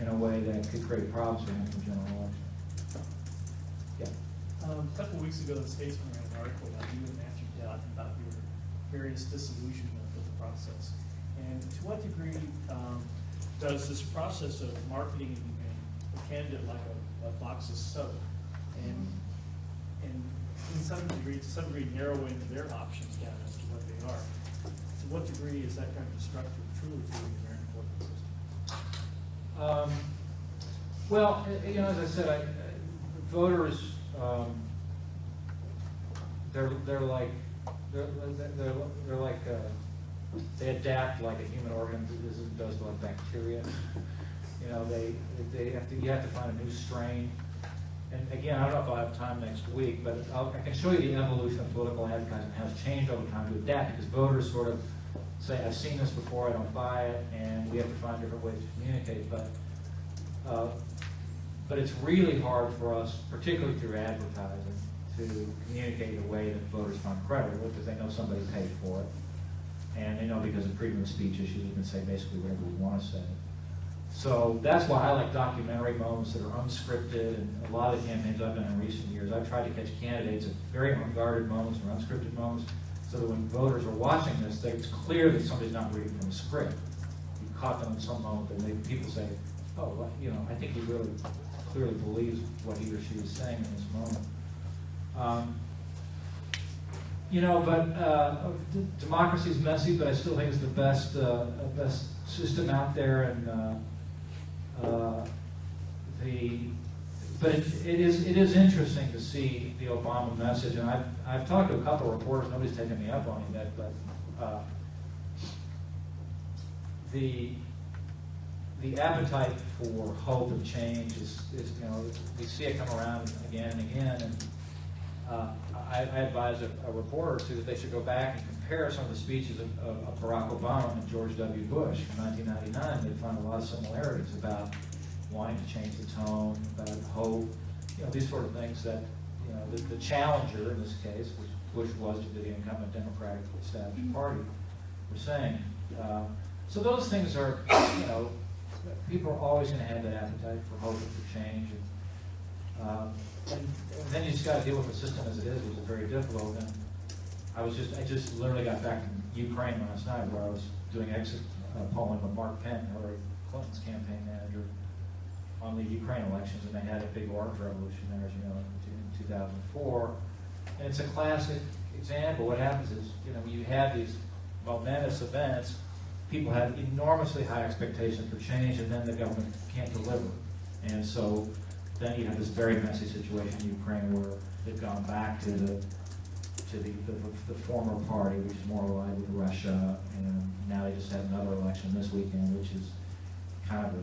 in a way that could create problems for him in the general election. Yeah. A couple of weeks ago, the Statesman ran an article about you and Matthew Dowd about your various disillusionment with the process. And to what degree does this process of marketing a candidate like a box of soap and to some degree narrowing their options down as to what they are? To what degree is that kind of destructive truly to the American political system? Well, you know, as I said, voters, they're like they adapt like a human organism does to like bacteria. You know, you have to find a new strain. And again, I don't know if I'll have time next week, but I can show you the evolution of political advertising has changed over time to adapt, because voters sort of say, I've seen this before, I don't buy it, and we have to find different ways to communicate. But it's really hard for us, particularly through advertising, to communicate in a way that voters find credible, because they know somebody paid for it, and they know because of freedom of speech issues, we can say basically whatever we want to say. So that's why I like documentary moments that are unscripted, and a lot of the campaigns I've done in recent years, I've tried to catch candidates at very unguarded moments or unscripted moments, so that when voters are watching this, it's clear that somebody's not reading from a script. You caught them in some moment that people say, oh, well, you know, I think he really clearly believes what he or she is saying in this moment. You know, but democracy is messy, but I still think it's the best system out there, and but it is interesting to see the Obama message, and I've talked to a couple of reporters. Nobody's taken me up on it yet, but the appetite for hope and change is you know, we see it come around again and again, and I advise a reporter or two that they should go back and compare some of the speeches of Barack Obama and George W. Bush in 1999. They'd find a lot of similarities about wanting to change the tone, about hope, you know, these sort of things that, you know, the challenger in this case, which Bush was to the incumbent Democratic established party, were saying. So those things are, you know, people are always going to have that appetite for hope and for change. And then you just got to deal with the system as it is, which is very difficult. And I just literally got back from Ukraine last night, where I was doing exit polling with Mark Penn, Hillary Clinton's campaign manager, on the Ukraine elections, and they had a big arms revolution there, as you know, in 2004. And it's a classic example. What happens is, you know, you have these momentous events, people have enormously high expectations for change, and then the government can't deliver. And so then you have this very messy situation in Ukraine, where they've gone back to the former party, which is more aligned with Russia, and now they just had another election this weekend, which is kind of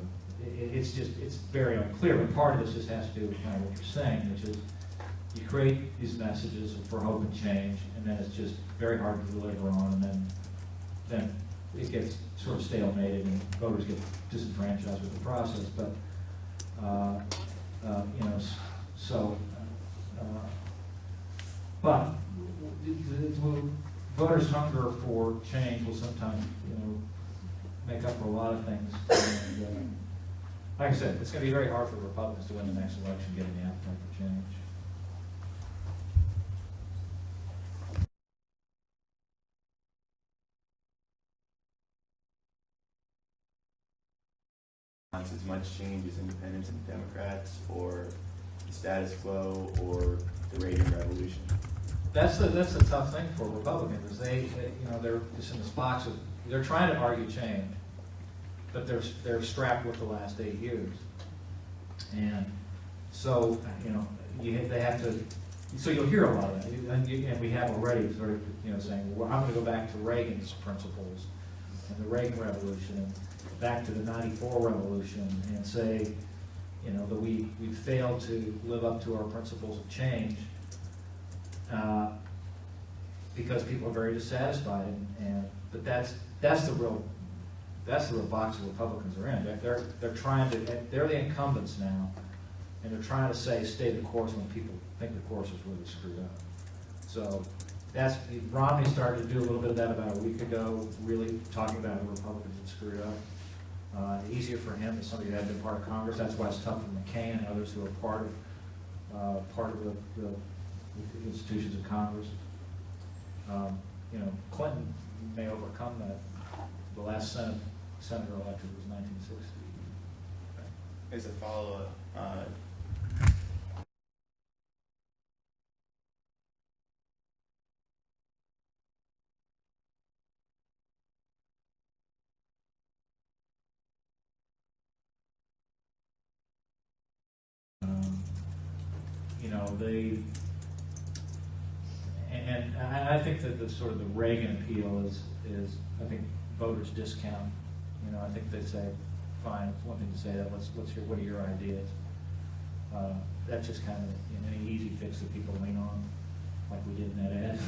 it's very unclear. But part of this just has to do with kind of what you're saying, which is you create these messages for hope and change, and then it's just very hard to deliver on, and then it gets sort of stalemated, and voters get disenfranchised with the process. But you know, so but voters' hunger for change will sometimes, you know, make up for a lot of things. And, like I said, it's going to be very hard for the Republicans to win the next election, given the appetite for change. As much change as independents and Democrats, or the status quo, or the Reagan Revolution? That's the tough thing for Republicans, is they you know, they're just in this box of, they're trying to argue change, but they're strapped with the last 8 years, and so, you know, they have to So you'll hear a lot of that, and we have already sort of, saying, well, I'm going to go back to Reagan's principles and the Reagan Revolution and back to the '94 Revolution and say, that we failed to live up to our principles of change because people are very dissatisfied, but that's the real box the Republicans are in. They're trying to, they're the incumbents now, and they're trying to stay the course when people think the course is really screwed up. So Romney started to do a little bit of that about a week ago, really talking about the Republicans had screwed up. Easier for him as somebody who had been part of Congress. That's why it's tough for McKinnon and others who are part of the institutions of Congress. Clinton may overcome that. The last senator elected was 1960. As a follow-up, I think that the sort of the Reagan appeal is I think voters discount. I think they say, fine, it's one thing to say that. What are your ideas? That's just kind of an easy fix that people lean on, like we did in that ad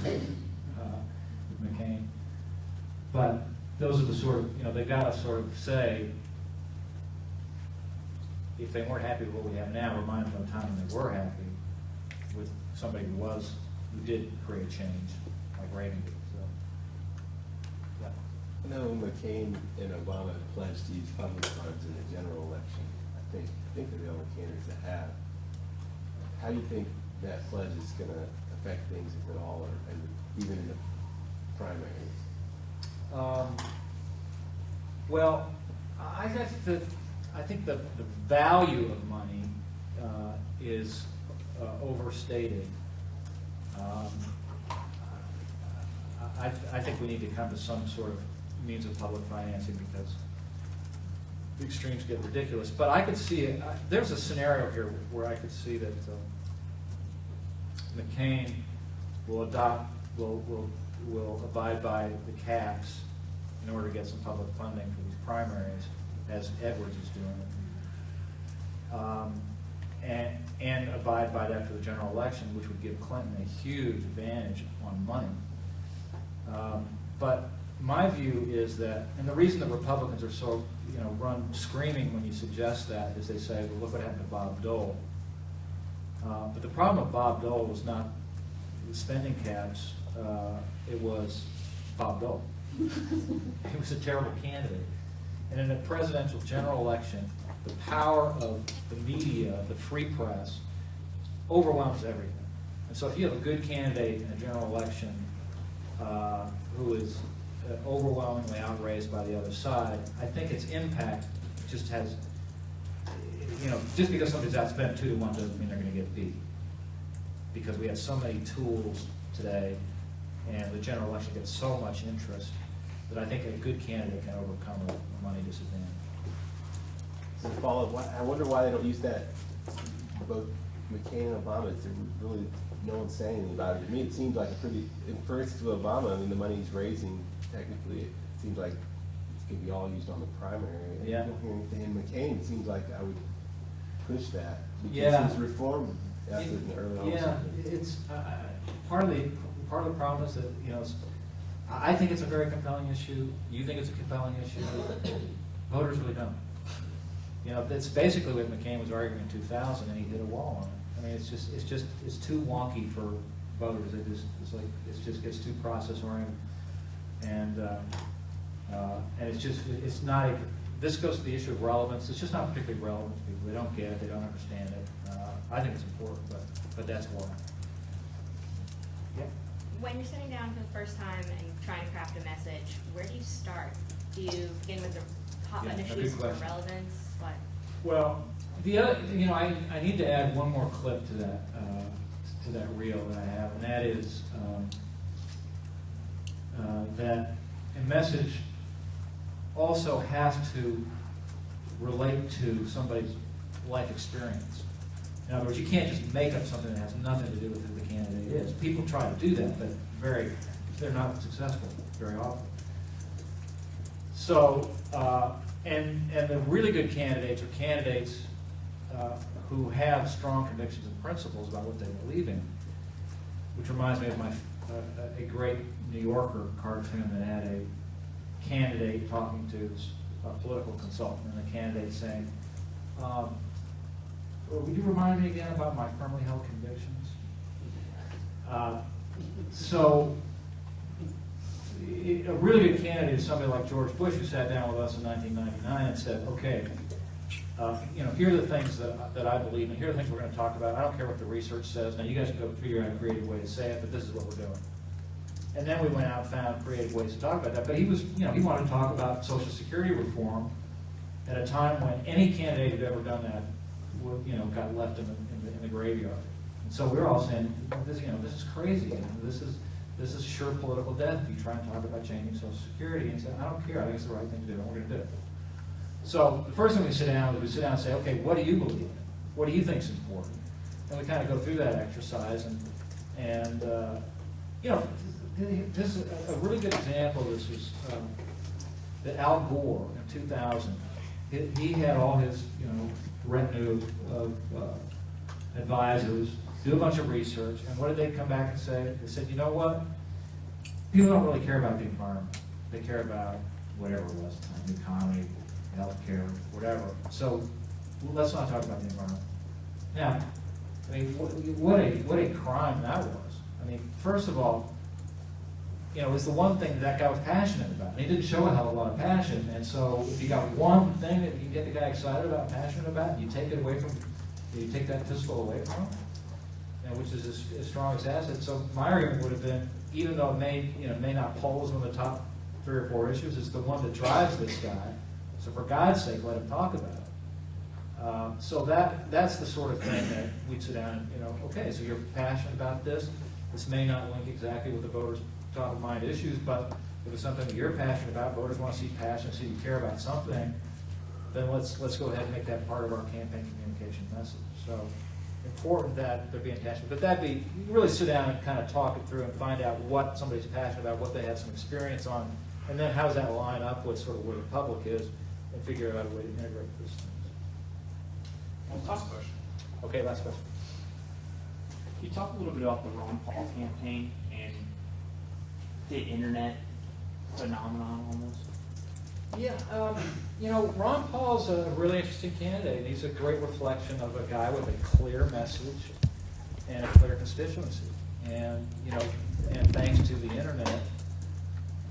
with McCain. But those are the sort of they've got to sort of say, if they weren't happy with what we have now, remind them of a time when they were happy with somebody who did create change, like Reagan did. So, yeah. I know McCain and Obama pledged to use public funds in the general election. I think they're the only candidates that have. How do you think that pledge is going to affect things, if at all, or even in the primaries? Well, I think the value of money is overstated. I think we need to come to some sort of means of public financing because the extremes get ridiculous. But I could see it. There's a scenario here where I could see that McCain will abide by the caps in order to get some public funding for these primaries, as Edwards is doing, and abide by that for the general election, which would give Clinton a huge advantage on money. But my view is that, and the reason the Republicans are so run screaming when you suggest that is they say, well, look what happened to Bob Dole. But the problem with Bob Dole was not the spending caps, it was Bob Dole. He was a terrible candidate. And in a presidential general election, the power of the media, the free press, overwhelms everything. And so if you have a good candidate in a general election who is overwhelmingly outraised by the other side, I think its impact just has, just because somebody's outspent 2-1 doesn't mean they're going to get beat. Because we have so many tools today, and the general election gets so much interest, that I think a good candidate can overcome a money disadvantage. So to follow up, I wonder why they don't use that, both McCain and Obama. Really, no one's saying anything about it. To me, it seems like for instance, with Obama, I mean, the money he's raising, technically, it seems like it's going to be all used on the primary. And Yeah. you don't hear anything. In McCain, it seems like I would push that because Yeah. his reform effort in the early on. Yeah, it's part of the problem is that I think it's a very compelling issue. You think it's a compelling issue. Voters really don't. That's basically what McCain was arguing in 2000, and he hit a wall on it. I mean, it's too wonky for voters. It just gets too process oriented, and it's not. This goes to the issue of relevance. It's just not particularly relevant to people. They don't get it. They don't understand it. I think it's important, but that's why. Yeah. When you're sitting down for the first time and trying to craft a message, where do you start? Do you begin with the hot button issues for relevance? What? Well, the other, I need to add one more clip to that reel that I have, and that is that a message also has to relate to somebody's life experience. In In other words, you can't just make up something that has nothing to do with who the candidate is. People try to do that, but they're not successful very often. So, and the really good candidates are candidates who have strong convictions and principles about what they believe in, which reminds me of a great New Yorker cartoon that had a candidate talking to a political consultant, and the candidate saying, would you remind me again about my firmly held convictions? A really good candidate is somebody like George Bush, who sat down with us in 1999 and said, okay, here are the things that I believe in, here are the things we're going to talk about. I don't care what the research says. Now you guys can go figure out a creative way to say it, but this is what we're doing. And then we went out and found creative ways to talk about that. But he was, he wanted to talk about Social Security reform at a time when any candidate who'd ever done that would, got left in the graveyard. And so we were all saying, this is crazy. This is sure political death if you try and talk about changing Social Security. And he said, I don't care. I think it's the right thing to do, and we're going to do it. So the first thing we sit down and say, okay, what do you believe in? What do you think is important? And we kind of go through that exercise. And this is a really good example of this was that Al Gore in 2000. He had all his retinue of advisors do a bunch of research, and what did they come back and say? They said, you know what? People don't really care about the environment. They care about whatever it was, the economy, healthcare, whatever. So let's not talk about the environment. Now, I mean, what a crime that was. I mean, first of all, it's the one thing that guy was passionate about. And he didn't show a hell of a lot of passion. And so if you got one thing that you can get the guy excited about, passionate about, and you take it away from, you take that pistol away from him, which is his strongest asset. So my argument would have been, even though it may not poll as one of the top 3 or 4 issues, it's the one that drives this guy. So for God's sake, let him talk about it. So that's the sort of thing that we'd sit down and, okay, so you're passionate about this. This may not link exactly with the voters' top of mind issues, but if it's something that you're passionate about, voters want to see passion, see you care about something, then let's go ahead and make that part of our campaign communication message. So important that they're being passionate, but you really sit down and kind of talk it through and find out what somebody's passionate about, what they have some experience on, and then how does that line up with sort of where the public is, and figure out a way to integrate those things. Last question. Okay, last question. Can you talk a little bit about the Ron Paul campaign and the internet phenomenon almost? Yeah, Ron Paul's a really interesting candidate. He's a great reflection of a guy with a clear message and a clear constituency. And, and thanks to the internet,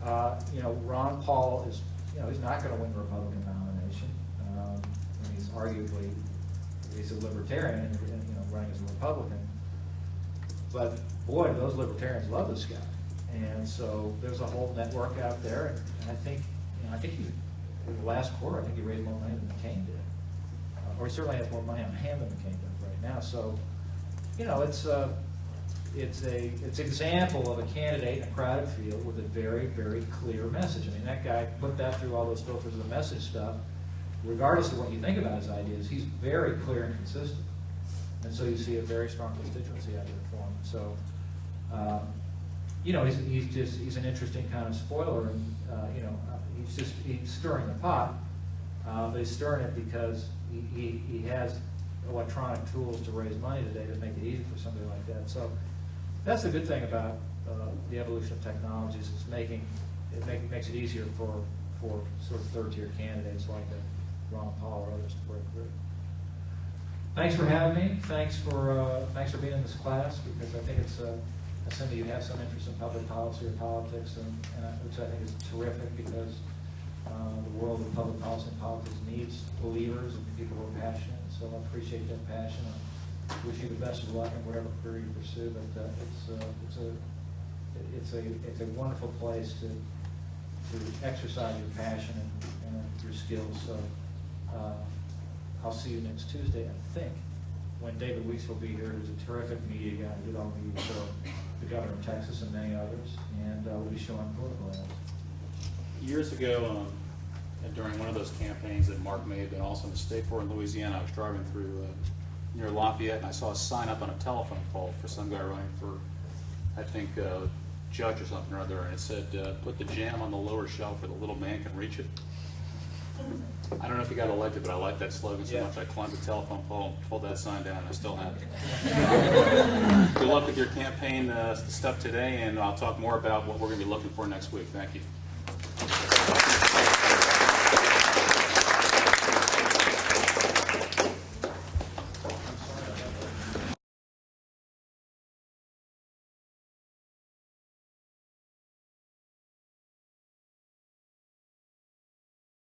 Ron Paul is, he's not going to win the Republican nomination. And he's a libertarian, running as a Republican. But boy, those libertarians love this guy. And so there's a whole network out there, and I think he, in the last quarter, I think he raised more money than McCain did, or he certainly has more money on hand than McCain does right now. So, it's an example of a candidate in a crowded field with a very, very clear message. I mean, that guy put that through all those filters of the message stuff. Regardless of what you think about his ideas, he's very clear and consistent, and so you see a very strong constituency out there for him. So. He's an interesting kind of spoiler, and he's stirring the pot, but he's stirring it because he has electronic tools to raise money today to make it easy for somebody like that. So that's the good thing about the evolution of technologies. It makes it easier for sort of third-tier candidates like Ron Paul or others to break through. Thanks for having me. Thanks for being in this class, because I think it's assuming you have some interest in public policy or politics, which I think is terrific, because the world of public policy and politics needs believers and people who are passionate. So I appreciate that passion. I wish you the best of luck in whatever career you pursue. But it's a wonderful place to exercise your passion and your skills. So I'll see you next Tuesday, I think, when David Weeks will be here, who's a terrific media guy who did all the media show, the governor of Texas and many others, and we'll be showing political ads. Years ago, during one of those campaigns that Mark may have been also in the state for in Louisiana, I was driving through near Lafayette, and I saw a sign up on a telephone pole for some guy running for, I think, judge or something or other, and it said, put the jam on the lower shelf where the little man can reach it. I don't know if he got elected, but I like that slogan so much. I climbed the telephone pole, pulled that sign down, and I still have it. Good luck with your campaign stuff today, and I'll talk more about what we're going to be looking for next week. Thank you.